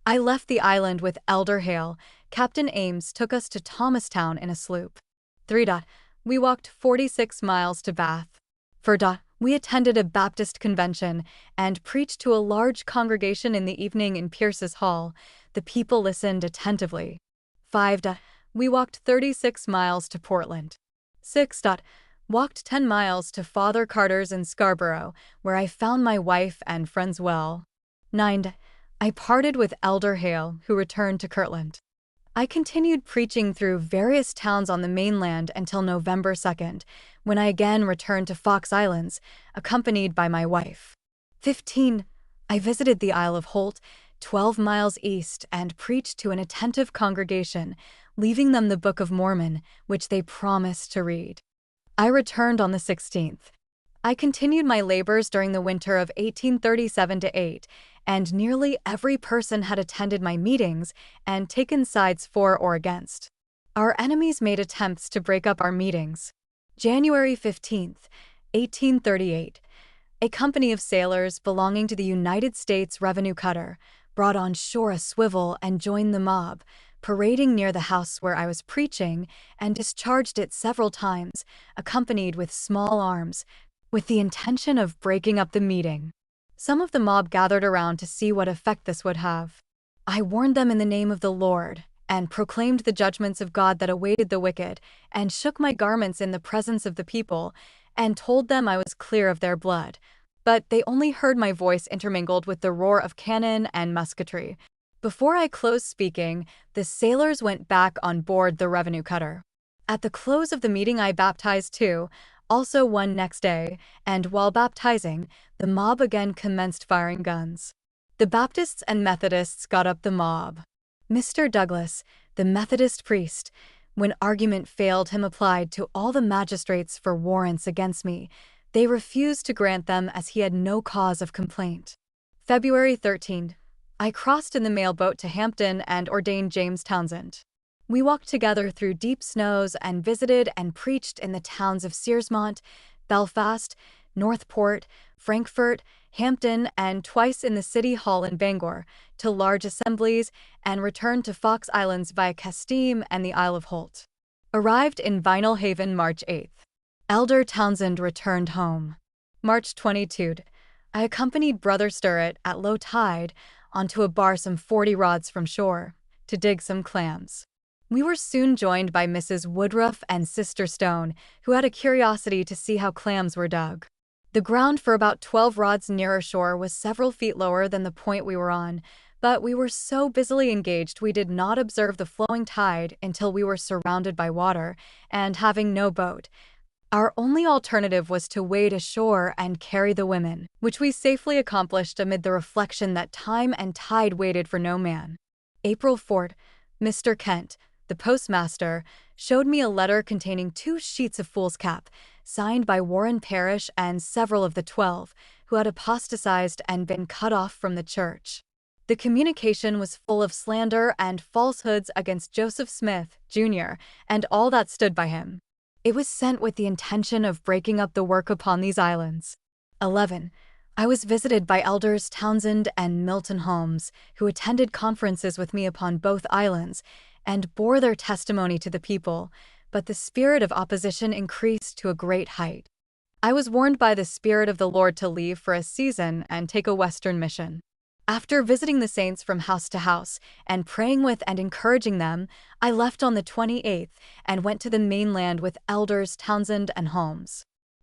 I left the island with Elder Hale. Captain Ames took us to Thomastown in a sloop. 3. We walked 46 miles to Bath. 4. We attended a Baptist convention and preached to a large congregation in the evening in Pierce's Hall. The people listened attentively. 5. We walked 36 miles to Portland. 6. Walked 10 miles to Father Carter's in Scarborough, where I found my wife and friends well. 9. I parted with Elder Hale, who returned to Kirtland. I continued preaching through various towns on the mainland until November 2nd, when I again returned to Fox Islands, accompanied by my wife. 15. I visited the Isle of Holt, 12 miles east, and preached to an attentive congregation, leaving them the Book of Mormon, which they promised to read. I returned on the 16th. I continued my labors during the winter of 1837–8, and nearly every person had attended my meetings and taken sides for or against. Our enemies made attempts to break up our meetings. January 15th, 1838, a company of sailors belonging to the United States Revenue Cutter brought on shore a swivel and joined the mob, parading near the house where I was preaching, and discharged it several times, accompanied with small arms, with the intention of breaking up the meeting. Some of the mob gathered around to see what effect this would have. I warned them in the name of the Lord, and proclaimed the judgments of God that awaited the wicked, and shook my garments in the presence of the people, and told them I was clear of their blood. But they only heard my voice intermingled with the roar of cannon and musketry. Before I closed speaking, the sailors went back on board the revenue cutter. At the close of the meeting I baptized too, also one next day, and while baptizing, the mob again commenced firing guns. The Baptists and Methodists got up the mob. Mr. Douglas, the Methodist priest, when argument failed him, applied to all the magistrates for warrants against me. They refused to grant them as he had no cause of complaint. February 13. I crossed in the mail boat to Hampton and ordained James Townsend. We walked together through deep snows and visited and preached in the towns of Searsmont, Belfast, Northport, Frankfurt, Hampton, and twice in the City Hall in Bangor, to large assemblies, and returned to Fox Islands via Castine and the Isle of Holt. Arrived in Vinyl Haven March 8. Elder Townsend returned home. March 22. I accompanied Brother Stirrett at low tide onto a bar some 40 rods from shore to dig some clams. We were soon joined by Mrs. Woodruff and Sister Stone, who had a curiosity to see how clams were dug. The ground for about 12 rods nearer shore was several feet lower than the point we were on, But we were so busily engaged we did not observe the flowing tide until we were surrounded by water and having no boat. Our only alternative was to wade ashore and carry the women, which we safely accomplished amid the reflection that time and tide waited for no man. April 4th, Mr. Kent, the postmaster, showed me a letter containing 2 sheets of foolscap, signed by Warren Parrish and several of the 12, who had apostatized and been cut off from the church. The communication was full of slander and falsehoods against Joseph Smith, Jr., and all that stood by him. It was sent with the intention of breaking up the work upon these islands. 11. I was visited by Elders Townsend and Milton Holmes, who attended conferences with me upon both islands, and bore their testimony to the people, but the spirit of opposition increased to a great height. I was warned by the Spirit of the Lord to leave for a season and take a Western mission. After visiting the saints from house to house and praying with and encouraging them, I left on the 28th and went to the mainland with Elders Townsend and Holmes.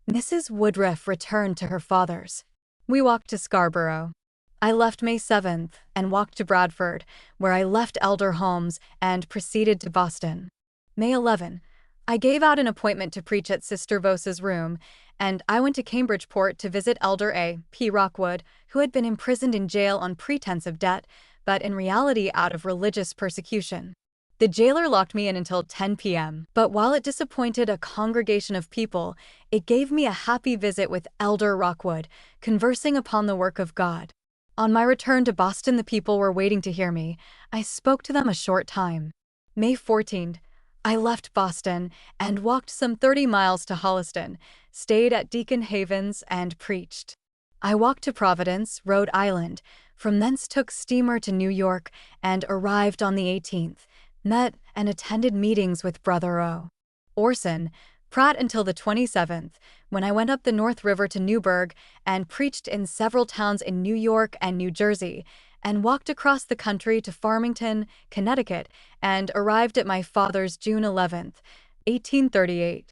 Mrs. Woodruff returned to her father's. We walked to Scarborough. I left May 7th and walked to Bradford, where I left Elder Holmes and proceeded to Boston. May 11. I gave out an appointment to preach at Sister Vose's room, and I went to Cambridgeport to visit Elder A. P. Rockwood, who had been imprisoned in jail on pretense of debt, but in reality out of religious persecution. The jailer locked me in until 10 p.m., but while it disappointed a congregation of people, it gave me a happy visit with Elder Rockwood, conversing upon the work of God. On my return to Boston, the people were waiting to hear me. I spoke to them a short time. May 14th. I left Boston and walked some 30 miles to Holliston, stayed at Deacon Haven's, and preached. I walked to Providence, Rhode Island, from thence took steamer to New York, and arrived on the 18th, met and attended meetings with Brother O. Orson Pratt until the 27th, when I went up the North River to Newburgh and preached in several towns in New York and New Jersey, and walked across the country to Farmington, Connecticut, and arrived at my father's June 11th, 1838.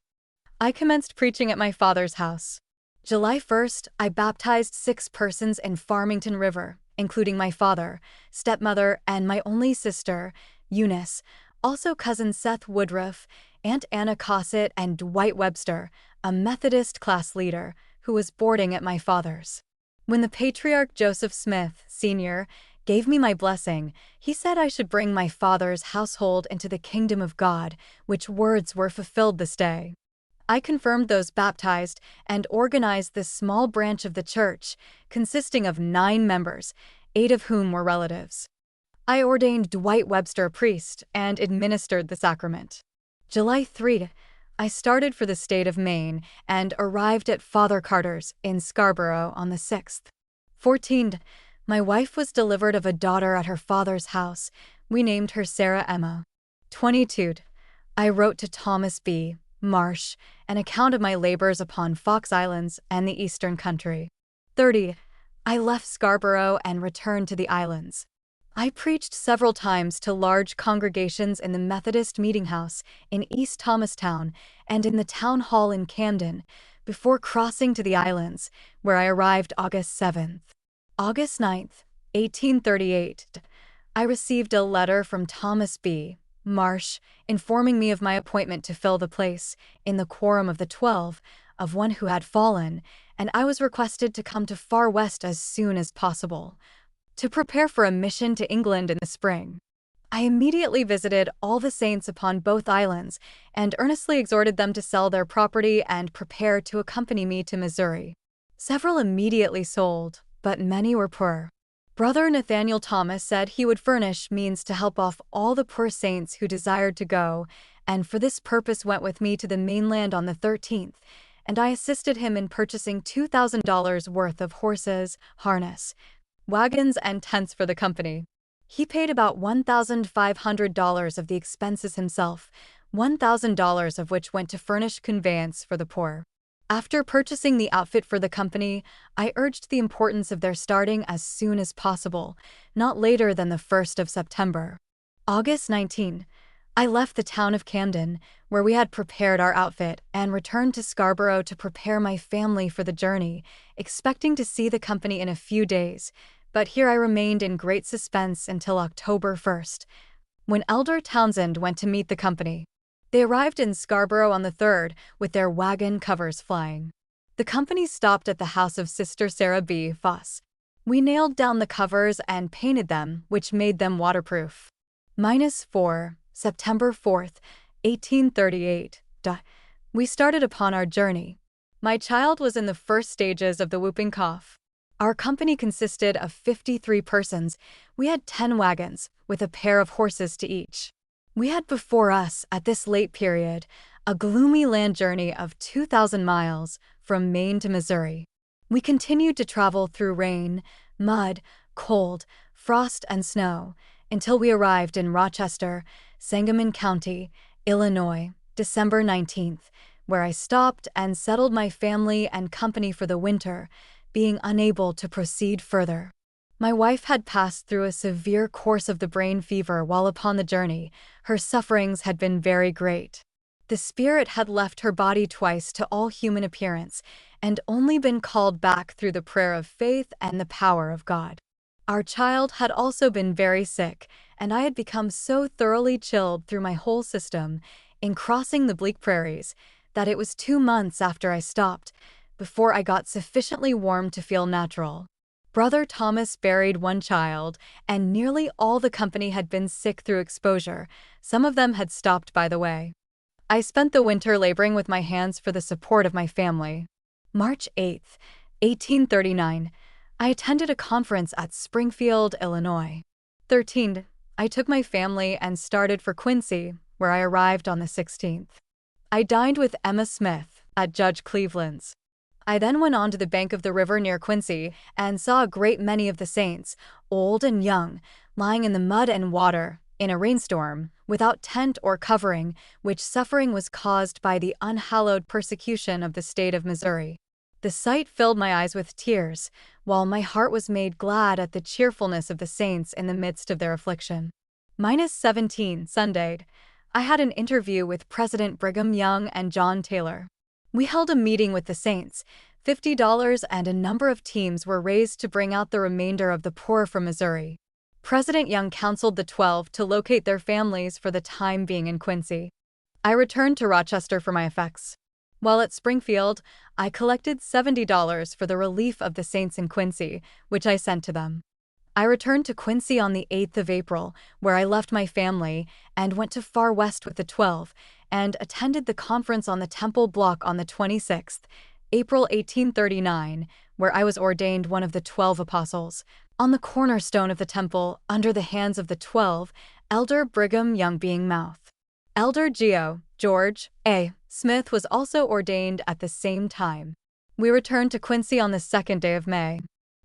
I commenced preaching at my father's house. July 1st, I baptized 6 persons in Farmington River, including my father, stepmother, and my only sister, Eunice, also cousin Seth Woodruff, Aunt Anna Cossett, and Dwight Webster, a Methodist class leader, who was boarding at my father's. When the patriarch Joseph Smith, Sr., gave me my blessing, he said I should bring my father's household into the kingdom of God, which words were fulfilled this day. I confirmed those baptized and organized this small branch of the church, consisting of 9 members, 8 of whom were relatives. I ordained Dwight Webster a priest and administered the sacrament. July 3, I started for the state of Maine and arrived at Father Carter's in Scarborough on the 6th. 14. My wife was delivered of a daughter at her father's house. We named her Sarah Emma. 22. I wrote to Thomas B. Marsh an account of my labors upon Fox Islands and the eastern country. 30. I left Scarborough and returned to the islands. I preached several times to large congregations in the Methodist Meeting House in East Thomastown and in the Town Hall in Camden, before crossing to the islands, where I arrived August 7th. August 9th, 1838, I received a letter from Thomas B. Marsh informing me of my appointment to fill the place, in the quorum of the 12, of one who had fallen, and I was requested to come to Far West as soon as possible, to prepare for a mission to England in the spring. I immediately visited all the saints upon both islands and earnestly exhorted them to sell their property and prepare to accompany me to Missouri. Several immediately sold, but many were poor. Brother Nathaniel Thomas said he would furnish means to help off all the poor saints who desired to go, and for this purpose went with me to the mainland on the 13th, and I assisted him in purchasing $2,000 worth of horses, harness, wagons, and tents for the company. He paid about $1,500 of the expenses himself, $1,000 of which went to furnish conveyance for the poor. After purchasing the outfit for the company, I urged the importance of their starting as soon as possible, not later than the 1st of September. August 19, I left the town of Camden, where we had prepared our outfit, and returned to Scarborough to prepare my family for the journey, expecting to see the company in a few days, But here I remained in great suspense until October 1st, when Elder Townsend went to meet the company. They arrived in Scarborough on the 3rd, with their wagon covers flying. The company stopped at the house of Sister Sarah B. Foss. We nailed down the covers and painted them, which made them waterproof. -4, September 4th, 1838. We started upon our journey. My child was in the first stages of the whooping cough. Our company consisted of 53 persons. We had 10 wagons, with a pair of horses to each. We had before us, at this late period, a gloomy land journey of 2,000 miles from Maine to Missouri. We continued to travel through rain, mud, cold, frost, and snow until we arrived in Rochester, Sangamon County, Illinois, December 19th, where I stopped and settled my family and company for the winter, being unable to proceed further. My wife had passed through a severe course of the brain fever while upon the journey. Her sufferings had been very great. The spirit had left her body twice to all human appearance, and only been called back through the prayer of faith and the power of God. Our child had also been very sick, and I had become so thoroughly chilled through my whole system, in crossing the bleak prairies, that it was 2 months after I stopped, before I got sufficiently warm to feel natural. Brother Thomas buried one child, and nearly all the company had been sick through exposure. Some of them had stopped by the way. I spent the winter laboring with my hands for the support of my family. March 8th, 1839. I attended a conference at Springfield, Illinois. 13. I took my family and started for Quincy, where I arrived on the 16th. I dined with Emma Smith at Judge Cleveland's. I then went on to the bank of the river near Quincy and saw a great many of the saints, old and young, lying in the mud and water, in a rainstorm, without tent or covering, which suffering was caused by the unhallowed persecution of the state of Missouri. The sight filled my eyes with tears, while my heart was made glad at the cheerfulness of the saints in the midst of their affliction. -17, Sunday. I had an interview with President Brigham Young and John Taylor. We held a meeting with the saints. $50 and a number of teams were raised to bring out the remainder of the poor from Missouri. President Young counseled the 12 to locate their families for the time being in Quincy. I returned to Rochester for my effects. While at Springfield, I collected $70 for the relief of the saints in Quincy, which I sent to them. I returned to Quincy on the 8th of April, where I left my family and went to Far West with the 12, and attended the conference on the Temple Block on the 26th, April 1839, where I was ordained one of the 12 apostles. On the cornerstone of the temple, under the hands of the 12, Elder Brigham Young being mouth. Elder George A. Smith was also ordained at the same time. We returned to Quincy on the 2nd day of May.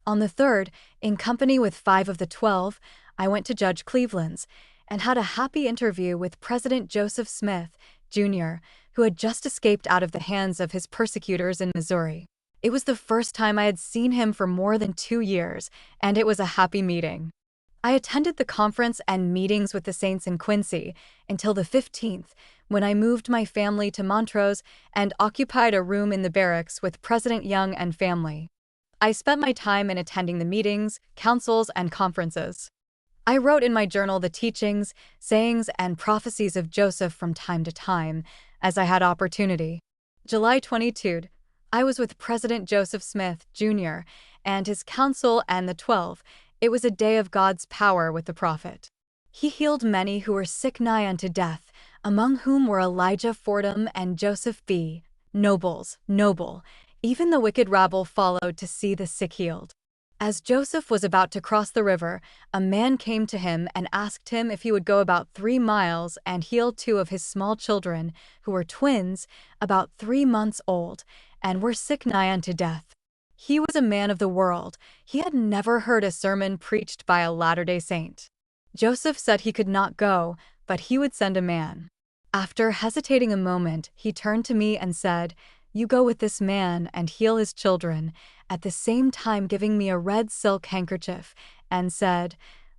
On the 3rd, in company with 5 of the 12, I went to Judge Cleveland's and had a happy interview with President Joseph Smith, Jr., who had just escaped out of the hands of his persecutors in Missouri. It was the first time I had seen him for more than 2 years, and it was a happy meeting. I attended the conference and meetings with the saints in Quincy until the 15th, when I moved my family to Montrose and occupied a room in the barracks with President Young and family. I spent my time in attending the meetings, councils, and conferences. I wrote in my journal the teachings, sayings, and prophecies of Joseph from time to time, as I had opportunity. July 22. I was with President Joseph Smith, Jr., and his council and the 12. It was a day of God's power with the prophet. He healed many who were sick nigh unto death, among whom were Elijah Fordham and Joseph B. Noble. Even the wicked rabble followed to see the sick healed. As Joseph was about to cross the river, a man came to him and asked him if he would go about 3 miles and heal 2 of his small children, who were twins, about 3 months old, and were sick nigh unto death. He was a man of the world. He had never heard a sermon preached by a Latter-day Saint. Joseph said he could not go, but he would send a man. After hesitating a moment, he turned to me and said, "You go with this man and heal his children," at the same time giving me a red silk handkerchief, and said,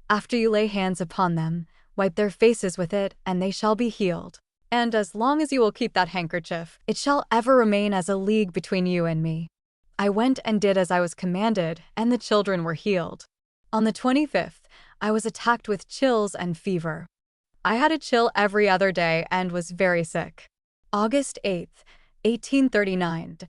"After you lay hands upon them, wipe their faces with it, and they shall be healed. And as long as you will keep that handkerchief, it shall ever remain as a league between you and me." I went and did as I was commanded, and the children were healed. On the 25th, I was attacked with chills and fever. I had a chill every other day and was very sick. August 8th, 1839.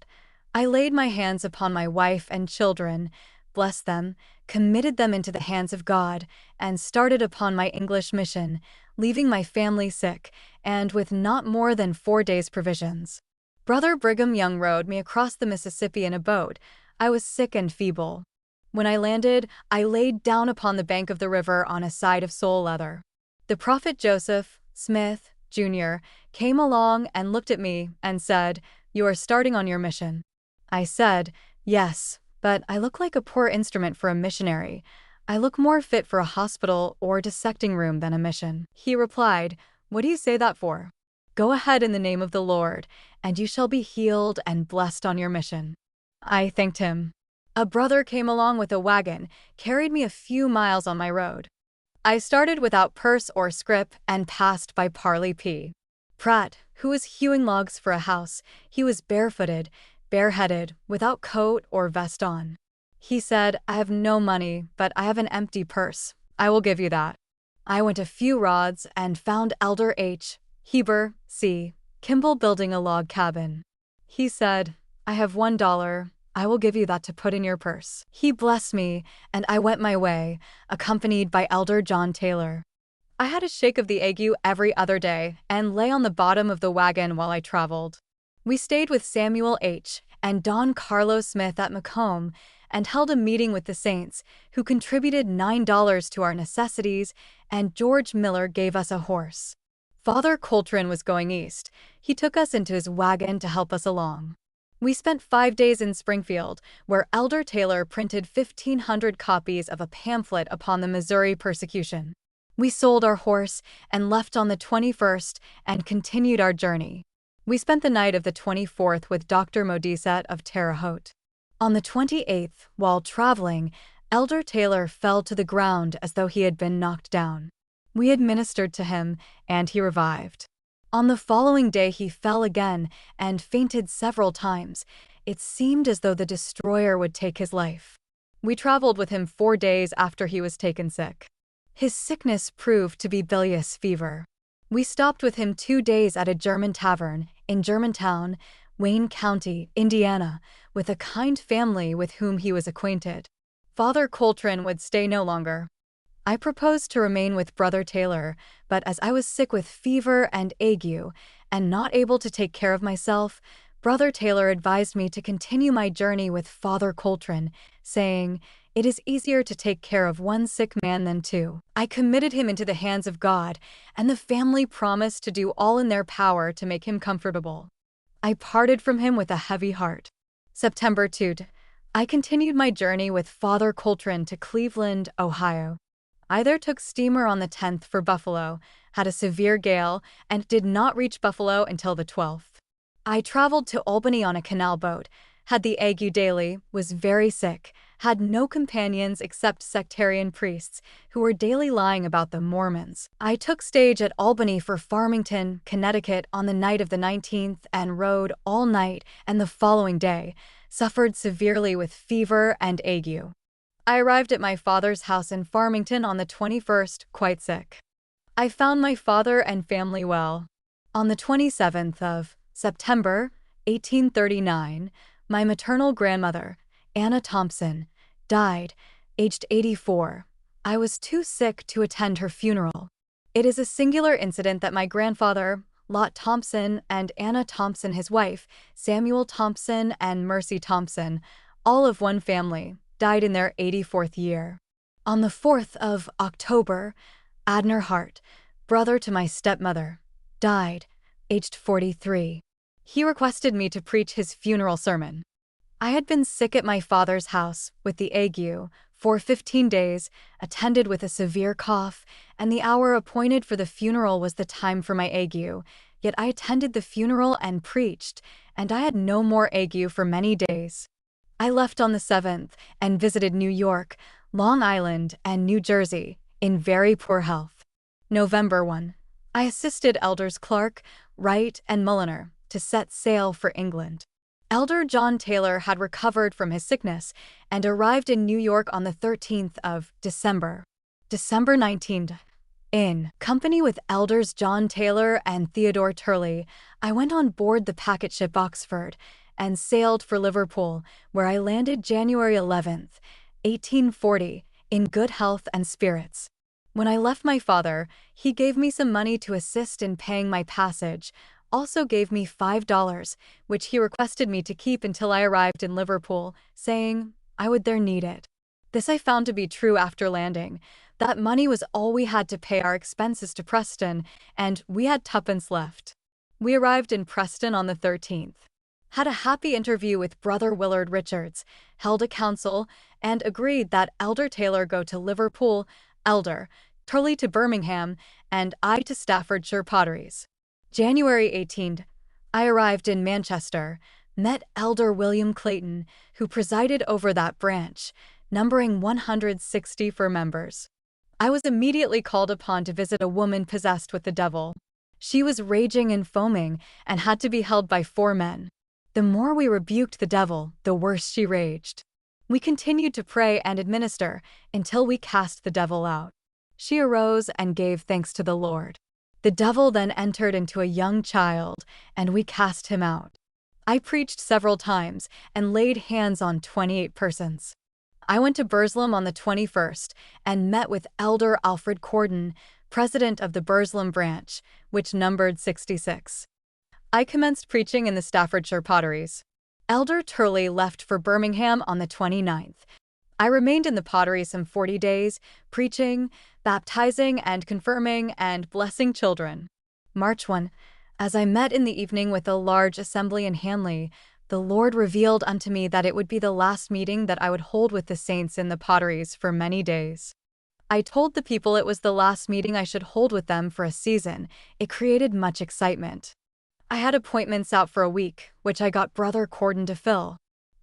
I laid my hands upon my wife and children, blessed them, committed them into the hands of God, and started upon my English mission, leaving my family sick, and with not more than 4 days' provisions. Brother Brigham Young rowed me across the Mississippi in a boat. I was sick and feeble. When I landed, I laid down upon the bank of the river on a side of sole leather. The prophet Joseph Smith, Jr., came along and looked at me and said, "You are starting on your mission." I said, "Yes, but I look like a poor instrument for a missionary. I look more fit for a hospital or dissecting room than a mission." He replied, "What do you say that for? Go ahead in the name of the Lord, and you shall be healed and blessed on your mission." I thanked him. A brother came along with a wagon, carried me a few miles on my road. I started without purse or scrip and passed by Parley P. Pratt, who was hewing logs for a house. He was barefooted, bareheaded, without coat or vest on. He said, "I have no money, but I have an empty purse. I will give you that." I went a few rods and found Elder H. Heber C. Kimball building a log cabin. He said, "I have $1. I will give you that to put in your purse." He blessed me, and I went my way, accompanied by Elder John Taylor. I had a shake of the ague every other day and lay on the bottom of the wagon while I traveled. We stayed with Samuel H. and Don Carlos Smith at Macomb and held a meeting with the saints, who contributed $9 to our necessities, and George Miller gave us a horse. Father Coltrane was going east. He took us into his wagon to help us along. We spent 5 days in Springfield, where Elder Taylor printed 1,500 copies of a pamphlet upon the Missouri persecution. We sold our horse and left on the 21st and continued our journey. We spent the night of the 24th with Dr. Modisette of Terre Haute. On the 28th, while traveling, Elder Taylor fell to the ground as though he had been knocked down. We administered to him, and he revived. On the following day he fell again and fainted several times. It seemed as though the destroyer would take his life. We traveled with him 4 days after he was taken sick. His sickness proved to be bilious fever. We stopped with him 2 days at a German tavern in Germantown, Wayne County, Indiana, with a kind family with whom he was acquainted. Father Coltrane would stay no longer. I proposed to remain with Brother Taylor, but as I was sick with fever and ague, and not able to take care of myself, Brother Taylor advised me to continue my journey with Father Coltrane, saying, "It is easier to take care of one sick man than two." I committed him into the hands of God, and the family promised to do all in their power to make him comfortable. I parted from him with a heavy heart. September 2. I continued my journey with Father Coltrane to Cleveland, Ohio. I there took steamer on the 10th for Buffalo, had a severe gale, and did not reach Buffalo until the 12th. I traveled to Albany on a canal boat, had the ague daily, was very sick, had no companions except sectarian priests, who were daily lying about the Mormons. I took stage at Albany for Farmington, Connecticut on the night of the 19th and rode all night and the following day, suffered severely with fever and ague. I arrived at my father's house in Farmington on the 21st, quite sick. I found my father and family well. On the 27th of September, 1839, my maternal grandmother, Anna Thompson, died, aged 84. I was too sick to attend her funeral. It is a singular incident that my grandfather, Lot Thompson, and Anna Thompson, his wife, Samuel Thompson and Mercy Thompson, all of one family, died in their 84th year. On the 4th of October, Abner Hart, brother to my stepmother, died, aged 43. He requested me to preach his funeral sermon. I had been sick at my father's house with the ague for 15 days, attended with a severe cough, and the hour appointed for the funeral was the time for my ague, yet I attended the funeral and preached, and I had no more ague for many days. I left on the 7th and visited New York, Long Island, and New Jersey, in very poor health. November 1. I assisted Elders Clark, Wright, and Mulliner to set sail for England. Elder John Taylor had recovered from his sickness and arrived in New York on the 13th of December, December 19th. In company with Elders John Taylor and Theodore Turley, I went on board the packet ship Oxford and sailed for Liverpool, where I landed January 11th, 1840, in good health and spirits. When I left my father, he gave me some money to assist in paying my passage, also gave me $5, which he requested me to keep until I arrived in Liverpool, saying I would there need it. This I found to be true after landing. That money was all we had to pay our expenses to Preston, and we had tuppence left. We arrived in Preston on the 13th. Had a happy interview with Brother Willard Richards, held a council, and agreed that Elder Taylor go to Liverpool, Elder Turley to Birmingham, and I to Staffordshire Potteries. January 18th, I arrived in Manchester, met Elder William Clayton, who presided over that branch, numbering 164 members. I was immediately called upon to visit a woman possessed with the devil. She was raging and foaming and had to be held by 4 men. The more we rebuked the devil, the worse she raged. We continued to pray and administer until we cast the devil out. She arose and gave thanks to the Lord. The devil then entered into a young child, and we cast him out. I preached several times and laid hands on 28 persons. I went to Burslem on the 21st and met with Elder Alfred Corden, president of the Burslem branch, which numbered 66. I commenced preaching in the Staffordshire Potteries. Elder Turley left for Birmingham on the 29th. I remained in the pottery some 40 days, preaching, baptizing and confirming and blessing children. March 1. As I met in the evening with a large assembly in Hanley, the Lord revealed unto me that it would be the last meeting that I would hold with the saints in the potteries for many days. I told the people it was the last meeting I should hold with them for a season. It created much excitement. I had appointments out for a week, which I got Brother Corden to fill.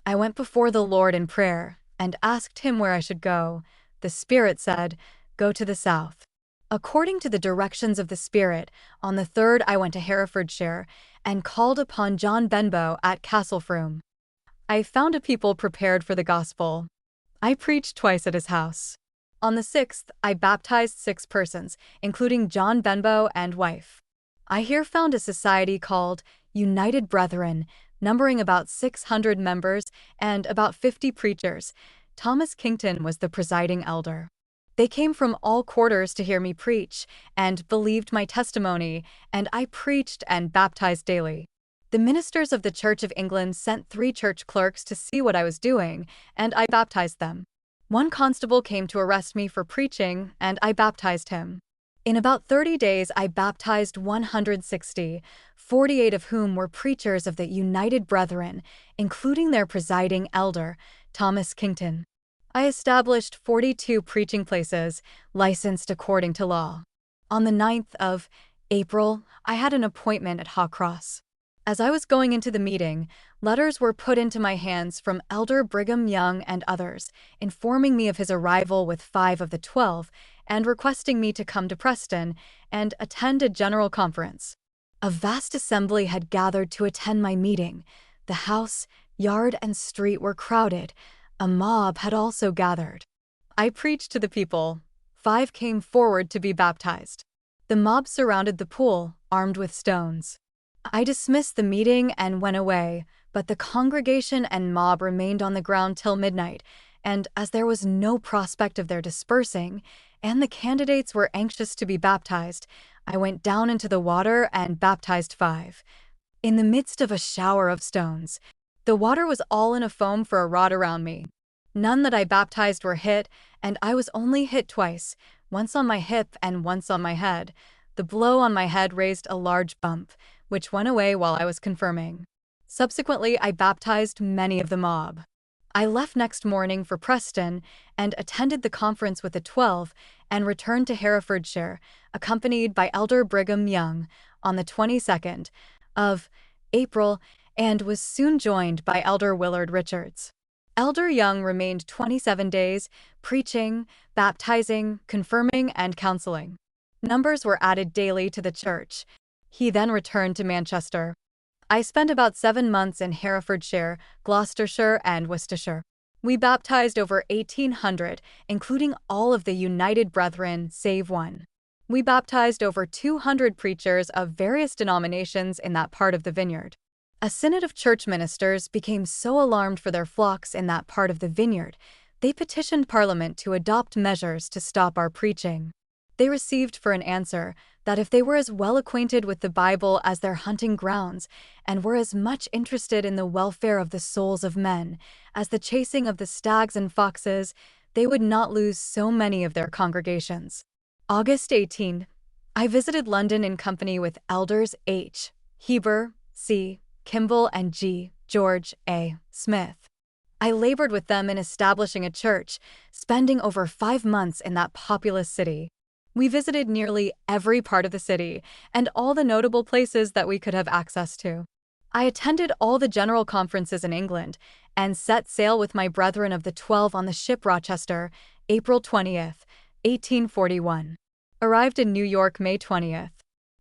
I went before the Lord in prayer and asked him where I should go. The Spirit said, "Go to the south." According to the directions of the Spirit, on the 3rd I went to Herefordshire and called upon John Benbow at Castlefroom. I found a people prepared for the gospel. I preached twice at his house. On the 6th, I baptized 6 persons, including John Benbow and wife. I here found a society called United Brethren, numbering about 600 members and about 50 preachers. Thomas Kington was the presiding elder. They came from all quarters to hear me preach and believed my testimony, and I preached and baptized daily. The ministers of the Church of England sent 3 church clerks to see what I was doing, and I baptized them. 1 constable came to arrest me for preaching, and I baptized him. In about 30 days, I baptized 160, 48 of whom were preachers of the United Brethren, including their presiding elder, Thomas Kington. I established 42 preaching places, licensed according to law. On the 9th of April, I had an appointment at Haw Cross. As I was going into the meeting, letters were put into my hands from Elder Brigham Young and others, informing me of his arrival with 5 of the 12, and requesting me to come to Preston and attend a general conference. A vast assembly had gathered to attend my meeting. The house, yard, and street were crowded. A mob had also gathered. I preached to the people. 5 came forward to be baptized. The mob surrounded the pool, armed with stones. I dismissed the meeting and went away, but the congregation and mob remained on the ground till midnight, and as there was no prospect of their dispersing, and the candidates were anxious to be baptized, I went down into the water and baptized 5. In the midst of a shower of stones, the water was all in a foam for a rod around me. None that I baptized were hit, and I was only hit twice, once on my hip and once on my head. The blow on my head raised a large bump, which went away while I was confirming. Subsequently, I baptized many of the mob. I left next morning for Preston and attended the conference with the 12 and returned to Herefordshire, accompanied by Elder Brigham Young, on the 22nd of April, and was soon joined by Elder Willard Richards. Elder Young remained 27 days, preaching, baptizing, confirming, and counseling. Numbers were added daily to the church. He then returned to Manchester. I spent about 7 months in Herefordshire, Gloucestershire, and Worcestershire. We baptized over 1,800, including all of the United Brethren, save one. We baptized over 200 preachers of various denominations in that part of the vineyard. A synod of church ministers became so alarmed for their flocks in that part of the vineyard, they petitioned Parliament to adopt measures to stop our preaching. They received for an answer that if they were as well acquainted with the Bible as their hunting grounds, and were as much interested in the welfare of the souls of men as the chasing of the stags and foxes, they would not lose so many of their congregations. August 18. I visited London in company with Elders H. Heber, C. Kimball, and G. George A. Smith. I labored with them in establishing a church, spending over 5 months in that populous city. We visited nearly every part of the city and all the notable places that we could have access to. I attended all the general conferences in England and set sail with my brethren of the 12 on the ship Rochester, April 20th, 1841. Arrived in New York May 20th.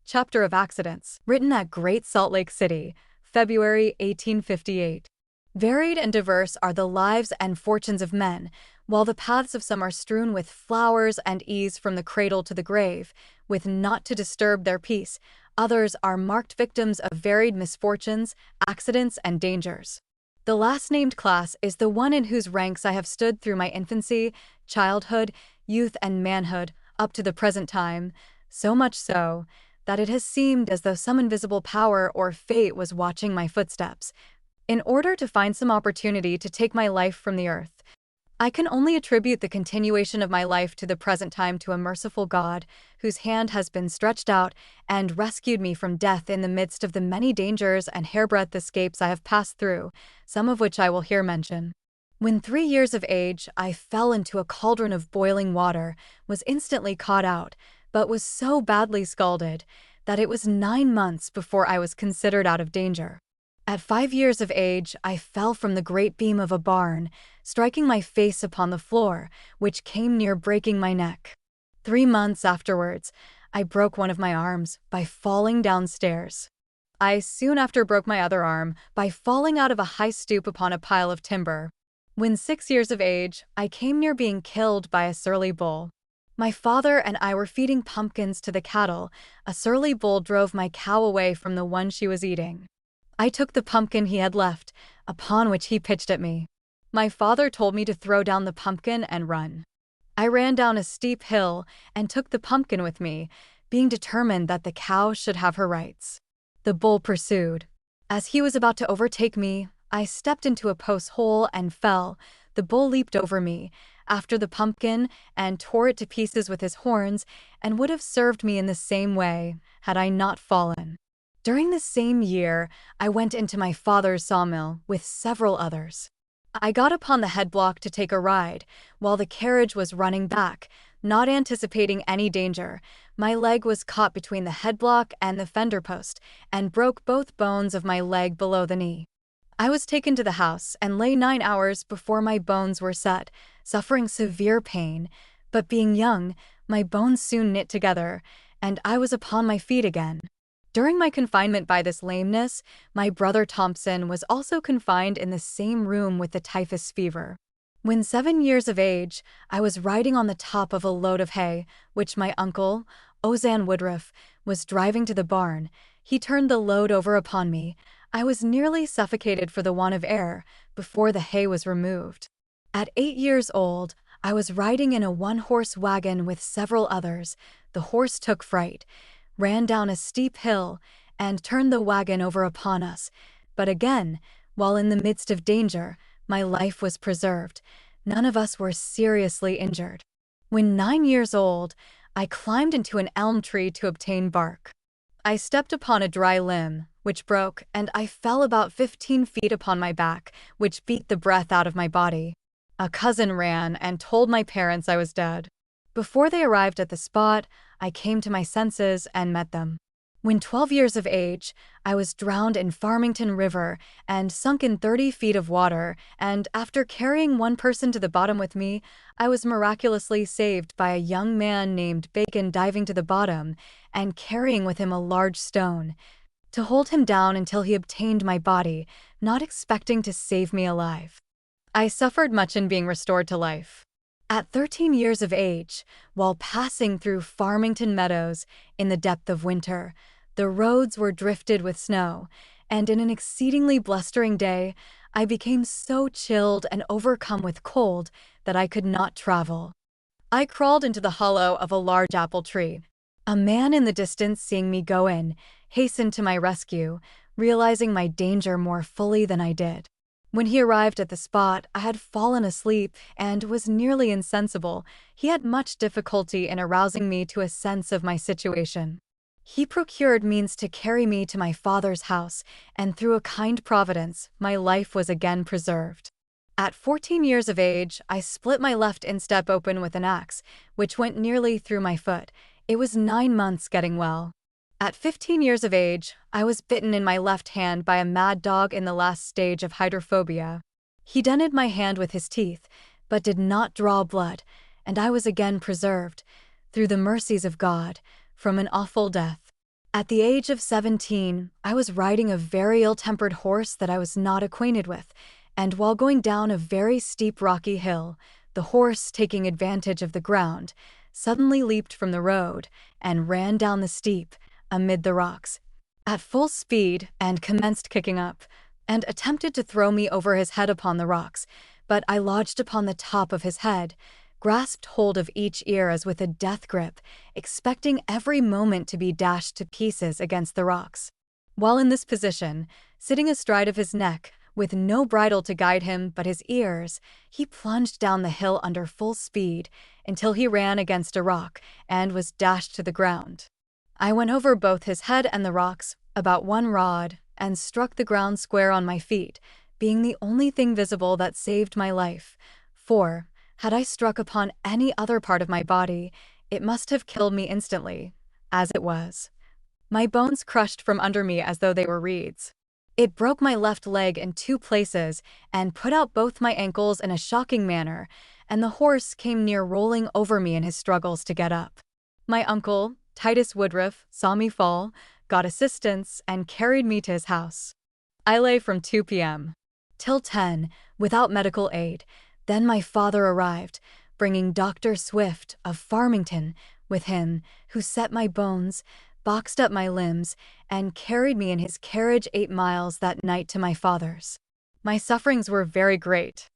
Chapter of Accidents, written at Great Salt Lake City, February 1858. Varied and diverse are the lives and fortunes of men, while the paths of some are strewn with flowers and ease from the cradle to the grave, with naught to disturb their peace, others are marked victims of varied misfortunes, accidents, and dangers. The last-named class is the one in whose ranks I have stood through my infancy, childhood, youth, and manhood, up to the present time, so much so that it has seemed as though some invisible power or fate was watching my footsteps, in order to find some opportunity to take my life from the earth. I can only attribute the continuation of my life to the present time to a merciful God, whose hand has been stretched out and rescued me from death in the midst of the many dangers and hairbreadth escapes I have passed through, some of which I will here mention. When 3 years of age, I fell into a cauldron of boiling water, was instantly caught out, but was so badly scalded that it was 9 months before I was considered out of danger. At 5 years of age, I fell from the great beam of a barn, striking my face upon the floor, which came near breaking my neck. 3 months afterwards, I broke one of my arms by falling downstairs. I soon after broke my other arm by falling out of a high stoop upon a pile of timber. When 6 years of age, I came near being killed by a surly bull. My father and I were feeding pumpkins to the cattle. A surly bull drove my cow away from the one she was eating. I took the pumpkin he had left, upon which he pitched at me. My father told me to throw down the pumpkin and run. I ran down a steep hill and took the pumpkin with me, being determined that the cow should have her rights. The bull pursued. As he was about to overtake me, I stepped into a post hole and fell. The bull leaped over me, after the pumpkin, and tore it to pieces with his horns, and would have served me in the same way, had I not fallen. During the same year, I went into my father's sawmill with several others. I got upon the headblock to take a ride, while the carriage was running back, not anticipating any danger. My leg was caught between the headblock and the fender post, and broke both bones of my leg below the knee. I was taken to the house and lay 9 hours before my bones were set, suffering severe pain, but being young, my bones soon knit together, and I was upon my feet again. During my confinement by this lameness, my brother Thompson was also confined in the same room with the typhus fever. When 7 years of age, I was riding on the top of a load of hay, which my uncle, Ozan Woodruff, was driving to the barn. He turned the load over upon me. I was nearly suffocated for the want of air before the hay was removed. At 8 years old, I was riding in a one-horse wagon with several others. The horse took fright, ran down a steep hill, and turned the wagon over upon us. But again, while in the midst of danger, my life was preserved. None of us were seriously injured. When 9 years old, I climbed into an elm tree to obtain bark. I stepped upon a dry limb, which broke, and I fell about 15 feet upon my back, which beat the breath out of my body. A cousin ran and told my parents I was dead. Before they arrived at the spot, I came to my senses and met them. When 12 years of age, I was drowned in Farmington River and sunk in 30 feet of water, and after carrying one person to the bottom with me, I was miraculously saved by a young man named Bacon diving to the bottom and carrying with him a large stone. to hold him down until he obtained my body, not expecting to save me alive. I suffered much in being restored to life. At 13 years of age, while passing through Farmington Meadows in the depth of winter, the roads were drifted with snow, and in an exceedingly blustering day, I became so chilled and overcome with cold that I could not travel. I crawled into the hollow of a large apple tree. A man in the distance, seeing me go in, hastened to my rescue, realizing my danger more fully than I did. When he arrived at the spot, I had fallen asleep and was nearly insensible. He had much difficulty in arousing me to a sense of my situation. He procured means to carry me to my father's house, and through a kind providence, my life was again preserved. At 14 years of age, I split my left instep open with an axe, which went nearly through my foot. It was 9 months getting well. At 15 years of age, I was bitten in my left hand by a mad dog in the last stage of hydrophobia. He dented my hand with his teeth, but did not draw blood, and I was again preserved, through the mercies of God, from an awful death. At the age of 17, I was riding a very ill-tempered horse that I was not acquainted with, and while going down a very steep rocky hill, the horse, taking advantage of the ground, suddenly leaped from the road and ran down the steep, amid the rocks, at full speed, and commenced kicking up, and attempted to throw me over his head upon the rocks, but I lodged upon the top of his head, grasped hold of each ear as with a death grip, expecting every moment to be dashed to pieces against the rocks. While in this position, sitting astride of his neck, with no bridle to guide him but his ears, he plunged down the hill under full speed until he ran against a rock and was dashed to the ground. I went over both his head and the rocks, about 1 rod, and struck the ground square on my feet, being the only thing visible that saved my life, for, had I struck upon any other part of my body, it must have killed me instantly. As it was, my bones crushed from under me as though they were reeds. It broke my left leg in 2 places and put out both my ankles in a shocking manner, and the horse came near rolling over me in his struggles to get up. My uncle, Titus Woodruff, saw me fall, got assistance, and carried me to his house. I lay from 2 p.m. till 10, without medical aid. Then my father arrived, bringing Dr. Swift of Farmington with him, who set my bones, boxed up my limbs, and carried me in his carriage 8 miles that night to my father's. My sufferings were very great.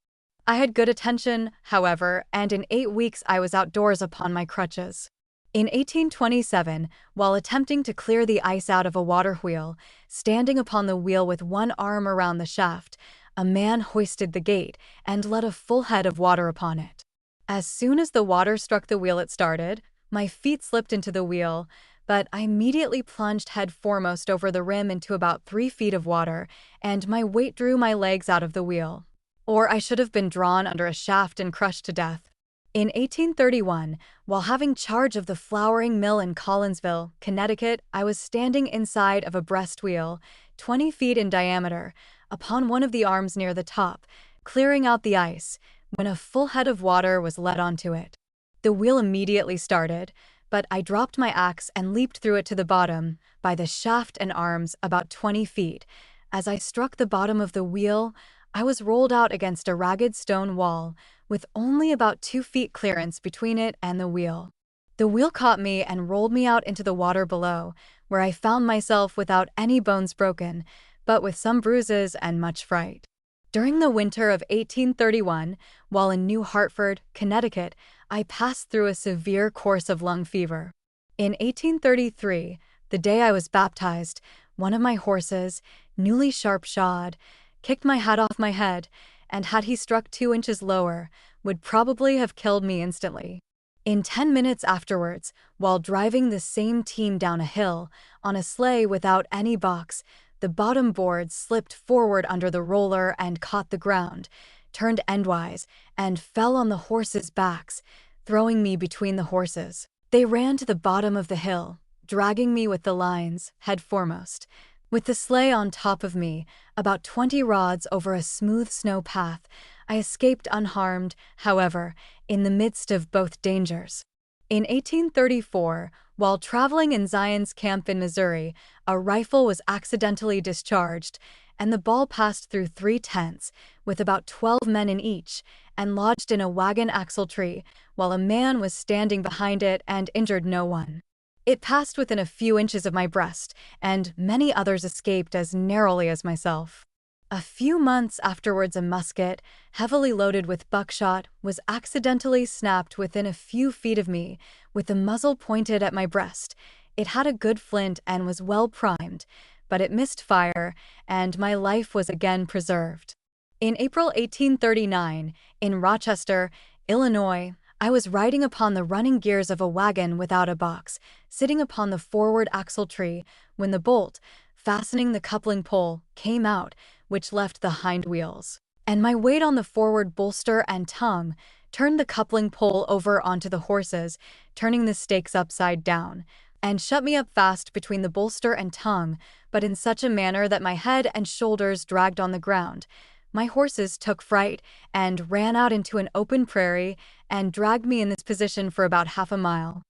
I had good attention, however, and in 8 weeks I was outdoors upon my crutches. In 1827, while attempting to clear the ice out of a water wheel, standing upon the wheel with one arm around the shaft, a man hoisted the gate and let a full head of water upon it. As soon as the water struck the wheel it started, my feet slipped into the wheel, but I immediately plunged head foremost over the rim into about 3 feet of water, and my weight drew my legs out of the wheel. Or I should have been drawn under a shaft and crushed to death. In 1831, while having charge of the flouring mill in Collinsville, Connecticut, I was standing inside of a breast wheel, 20 feet in diameter, upon one of the arms near the top, clearing out the ice, when a full head of water was let onto it. The wheel immediately started, but I dropped my axe and leaped through it to the bottom, by the shaft and arms, about 20 feet. As I struck the bottom of the wheel, I was rolled out against a ragged stone wall, with only about 2 feet clearance between it and the wheel. The wheel caught me and rolled me out into the water below, where I found myself without any bones broken, but with some bruises and much fright. During the winter of 1831, while in New Hartford, Connecticut, I passed through a severe course of lung fever. In 1833, the day I was baptized, one of my horses, newly sharp-shod, kicked my hat off my head, and had he struck 2 inches lower, would probably have killed me instantly. In 10 minutes afterwards, while driving the same team down a hill, on a sleigh without any box, the bottom board slipped forward under the roller and caught the ground, turned endwise, and fell on the horses' backs, throwing me between the horses. They ran to the bottom of the hill, dragging me with the lines, head foremost. With the sleigh on top of me, about 20 rods over a smooth snow path, I escaped unharmed, however, in the midst of both dangers. In 1834, While traveling in Zion's camp in Missouri, a rifle was accidentally discharged, and the ball passed through 3 tents, with about 12 men in each, and lodged in a wagon axle tree, while a man was standing behind it and injured no one. It passed within a few inches of my breast, and many others escaped as narrowly as myself. A few months afterwards, a musket, heavily loaded with buckshot, was accidentally snapped within a few feet of me, with the muzzle pointed at my breast. It had a good flint and was well primed, but it missed fire, and my life was again preserved. In April 1839, in Rochester, Illinois, I was riding upon the running gears of a wagon without a box, sitting upon the forward axle tree, when the bolt, fastening the coupling pole, came out, which left the hind wheels, and my weight on the forward bolster and tongue turned the coupling pole over onto the horses, turning the stakes upside down, and shut me up fast between the bolster and tongue, but in such a manner that my head and shoulders dragged on the ground. My horses took fright and ran out into an open prairie and dragged me in this position for about half a mile.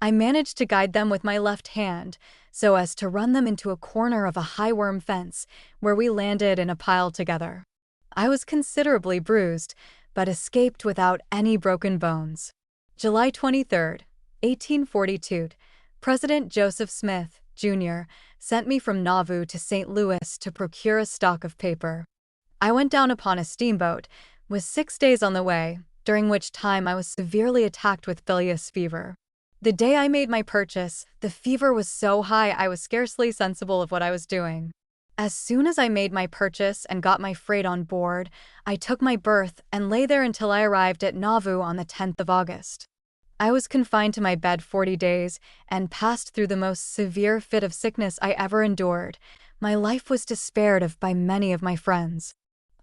I managed to guide them with my left hand, so as to run them into a corner of a high worm fence, where we landed in a pile together. I was considerably bruised, but escaped without any broken bones. July 23, 1842, President Joseph Smith, Jr., sent me from Nauvoo to St. Louis to procure a stock of paper. I went down upon a steamboat, was 6 days on the way, during which time I was severely attacked with bilious fever. The day I made my purchase, the fever was so high I was scarcely sensible of what I was doing. As soon as I made my purchase and got my freight on board, I took my berth and lay there until I arrived at Nauvoo on the 10th of August. I was confined to my bed 40 days and passed through the most severe fit of sickness I ever endured. My life was despaired of by many of my friends.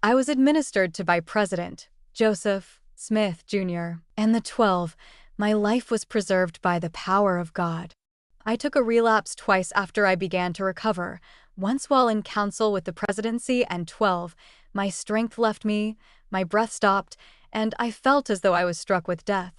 I was administered to by President Joseph Smith, Jr., and the 12. My life was preserved by the power of God. I took a relapse twice after I began to recover, once while in council with the presidency, and 12. My strength left me, my breath stopped, and I felt as though I was struck with death.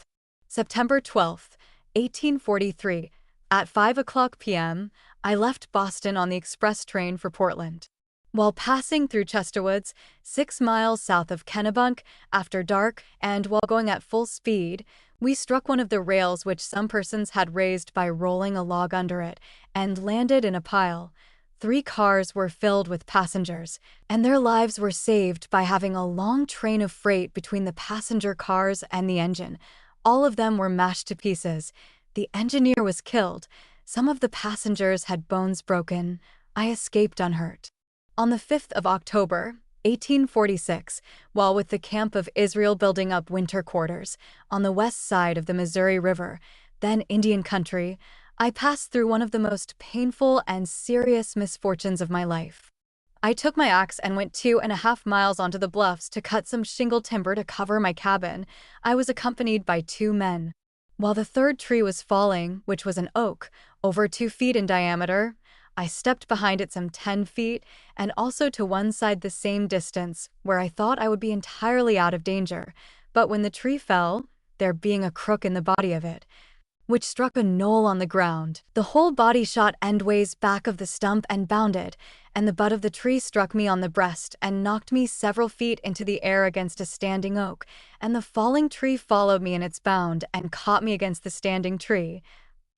September 12, 1843, at 5:00 p.m., I left Boston on the express train for Portland. While passing through Chesterwoods, 6 miles south of Kennebunk, after dark, and while going at full speed, we struck one of the rails which some persons had raised by rolling a log under it, and landed in a pile. 3 cars were filled with passengers, and their lives were saved by having a long train of freight between the passenger cars and the engine. All of them were mashed to pieces. The engineer was killed. Some of the passengers had bones broken. I escaped unhurt. On the 5th of October, 1846, while with the camp of Israel building up winter quarters on the west side of the Missouri River, then Indian country, I passed through one of the most painful and serious misfortunes of my life. I took my axe and went 2.5 miles onto the bluffs to cut some shingle timber to cover my cabin. I was accompanied by 2 men. While the 3rd tree was falling, which was an oak, over 2 feet in diameter, I stepped behind it some 10 feet, and also to one side the same distance, where I thought I would be entirely out of danger. But when the tree fell, there being a crook in the body of it, which struck a knoll on the ground, the whole body shot endways back of the stump and bounded, and the butt of the tree struck me on the breast and knocked me several feet into the air against a standing oak, and the falling tree followed me in its bound and caught me against the standing tree,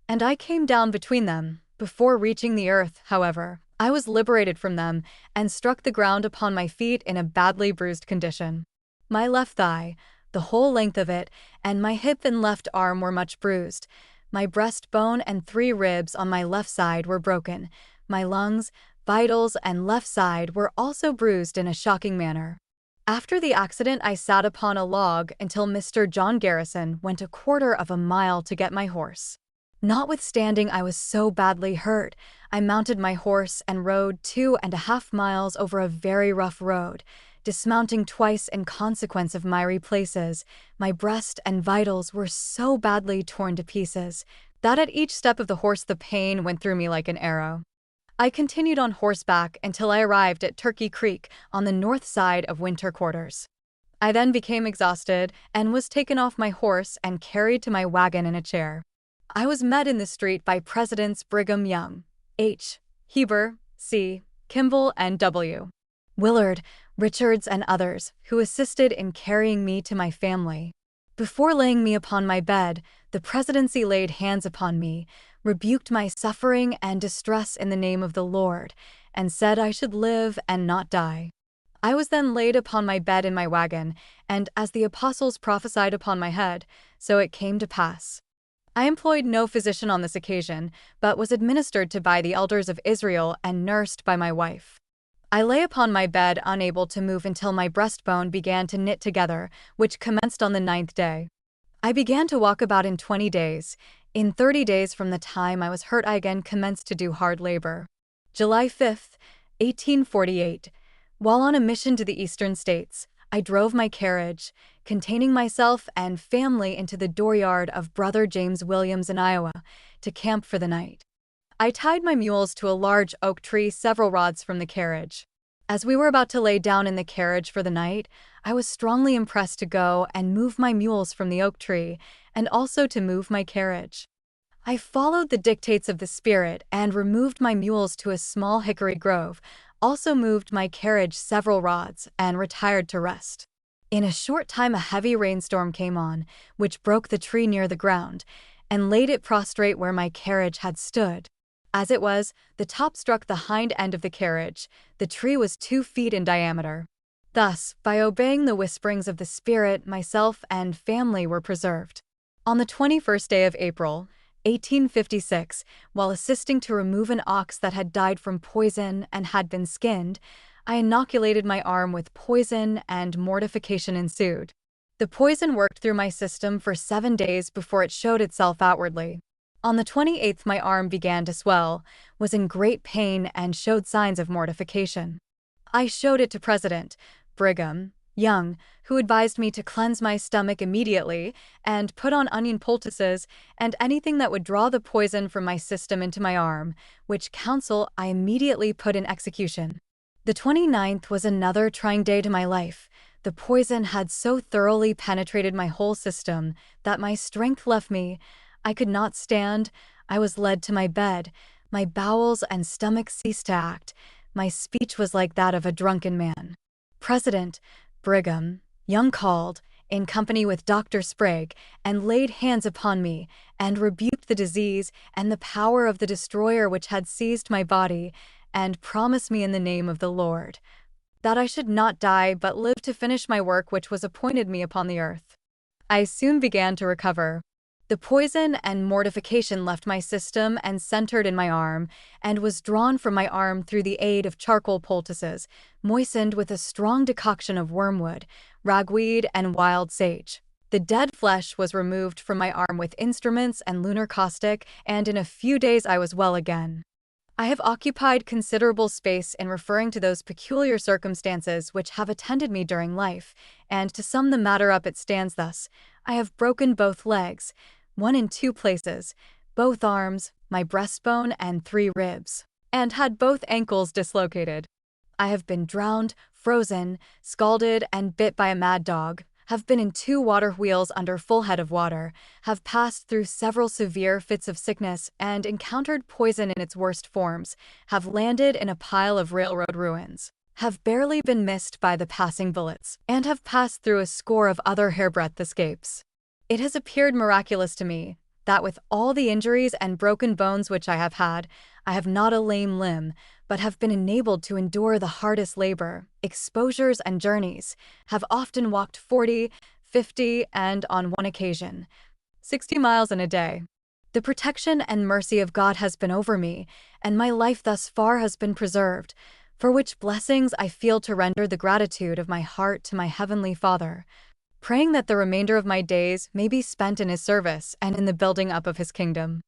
and I came down between them. Before reaching the earth, however, I was liberated from them and struck the ground upon my feet in a badly bruised condition. My left thigh, the whole length of it, and my hip and left arm were much bruised. My breastbone and 3 ribs on my left side were broken. My lungs, vitals, and left side were also bruised in a shocking manner. After the accident, I sat upon a log until Mr. John Garrison went 1/4 mile to get my horse. Notwithstanding I was so badly hurt, I mounted my horse and rode 2.5 miles over a very rough road, dismounting twice in consequence of miry places. My breast and vitals were so badly torn to pieces that at each step of the horse the pain went through me like an arrow. I continued on horseback until I arrived at Turkey Creek on the north side of winter quarters. I then became exhausted and was taken off my horse and carried to my wagon in a chair. I was met in the street by Presidents Brigham Young, H. Heber, C. Kimball, and W. Willard, Richards, and others, who assisted in carrying me to my family. Before laying me upon my bed, the presidency laid hands upon me, rebuked my suffering and distress in the name of the Lord, and said I should live and not die. I was then laid upon my bed in my wagon, and as the apostles prophesied upon my head, so it came to pass. I employed no physician on this occasion, but was administered to by the elders of Israel and nursed by my wife. I lay upon my bed unable to move until my breastbone began to knit together, which commenced on the 9th day. I began to walk about in 20 days. In 30 days from the time I was hurt I again commenced to do hard labor. July 5, 1848. While on a mission to the eastern states, I drove my carriage, containing myself and family, into the dooryard of Brother James Williams in Iowa, to camp for the night. I tied my mules to a large oak tree several rods from the carriage. As we were about to lay down in the carriage for the night, I was strongly impressed to go and move my mules from the oak tree, and also to move my carriage. I followed the dictates of the Spirit and removed my mules to a small hickory grove, also moved my carriage several rods, and retired to rest. In a short time a heavy rainstorm came on, which broke the tree near the ground, and laid it prostrate where my carriage had stood. As it was, the top struck the hind end of the carriage. The tree was 2 feet in diameter. Thus, by obeying the whisperings of the Spirit, myself and family were preserved. On the 21st day of April, 1856, while assisting to remove an ox that had died from poison and had been skinned, I inoculated my arm with poison and mortification ensued. The poison worked through my system for 7 days before it showed itself outwardly. On the 28th my arm began to swell, was in great pain, and showed signs of mortification. I showed it to President Brigham Young, who advised me to cleanse my stomach immediately and put on onion poultices and anything that would draw the poison from my system into my arm, which counsel I immediately put in execution. The 29th was another trying day to my life. The poison had so thoroughly penetrated my whole system that my strength left me. I could not stand. I was led to my bed. My bowels and stomach ceased to act. My speech was like that of a drunken man. President Brigham Young called, in company with Dr. Sprague, and laid hands upon me, and rebuked the disease and the power of the destroyer which had seized my body, and promised me in the name of the Lord that I should not die but live to finish my work which was appointed me upon the earth. I soon began to recover. The poison and mortification left my system and centered in my arm, and was drawn from my arm through the aid of charcoal poultices, moistened with a strong decoction of wormwood, ragweed, and wild sage. The dead flesh was removed from my arm with instruments and lunar caustic, and in a few days I was well again. I have occupied considerable space in referring to those peculiar circumstances which have attended me during life, and to sum the matter up it stands thus: I have broken both legs, one in 2 places, both arms, my breastbone, and 3 ribs, and had both ankles dislocated. I have been drowned, frozen, scalded, and bit by a mad dog, have been in 2 water wheels under full head of water, have passed through several severe fits of sickness and encountered poison in its worst forms, have landed in a pile of railroad ruins, have barely been missed by the passing bullets, and have passed through a score of other hairbreadth escapes. It has appeared miraculous to me that with all the injuries and broken bones which I have had, I have not a lame limb, but have been enabled to endure the hardest labor, exposures, and journeys, have often walked 40, 50, and on one occasion, 60 miles in a day. The protection and mercy of God has been over me, and my life thus far has been preserved, for which blessings I feel to render the gratitude of my heart to my Heavenly Father, praying that the remainder of my days may be spent in His service and in the building up of His kingdom.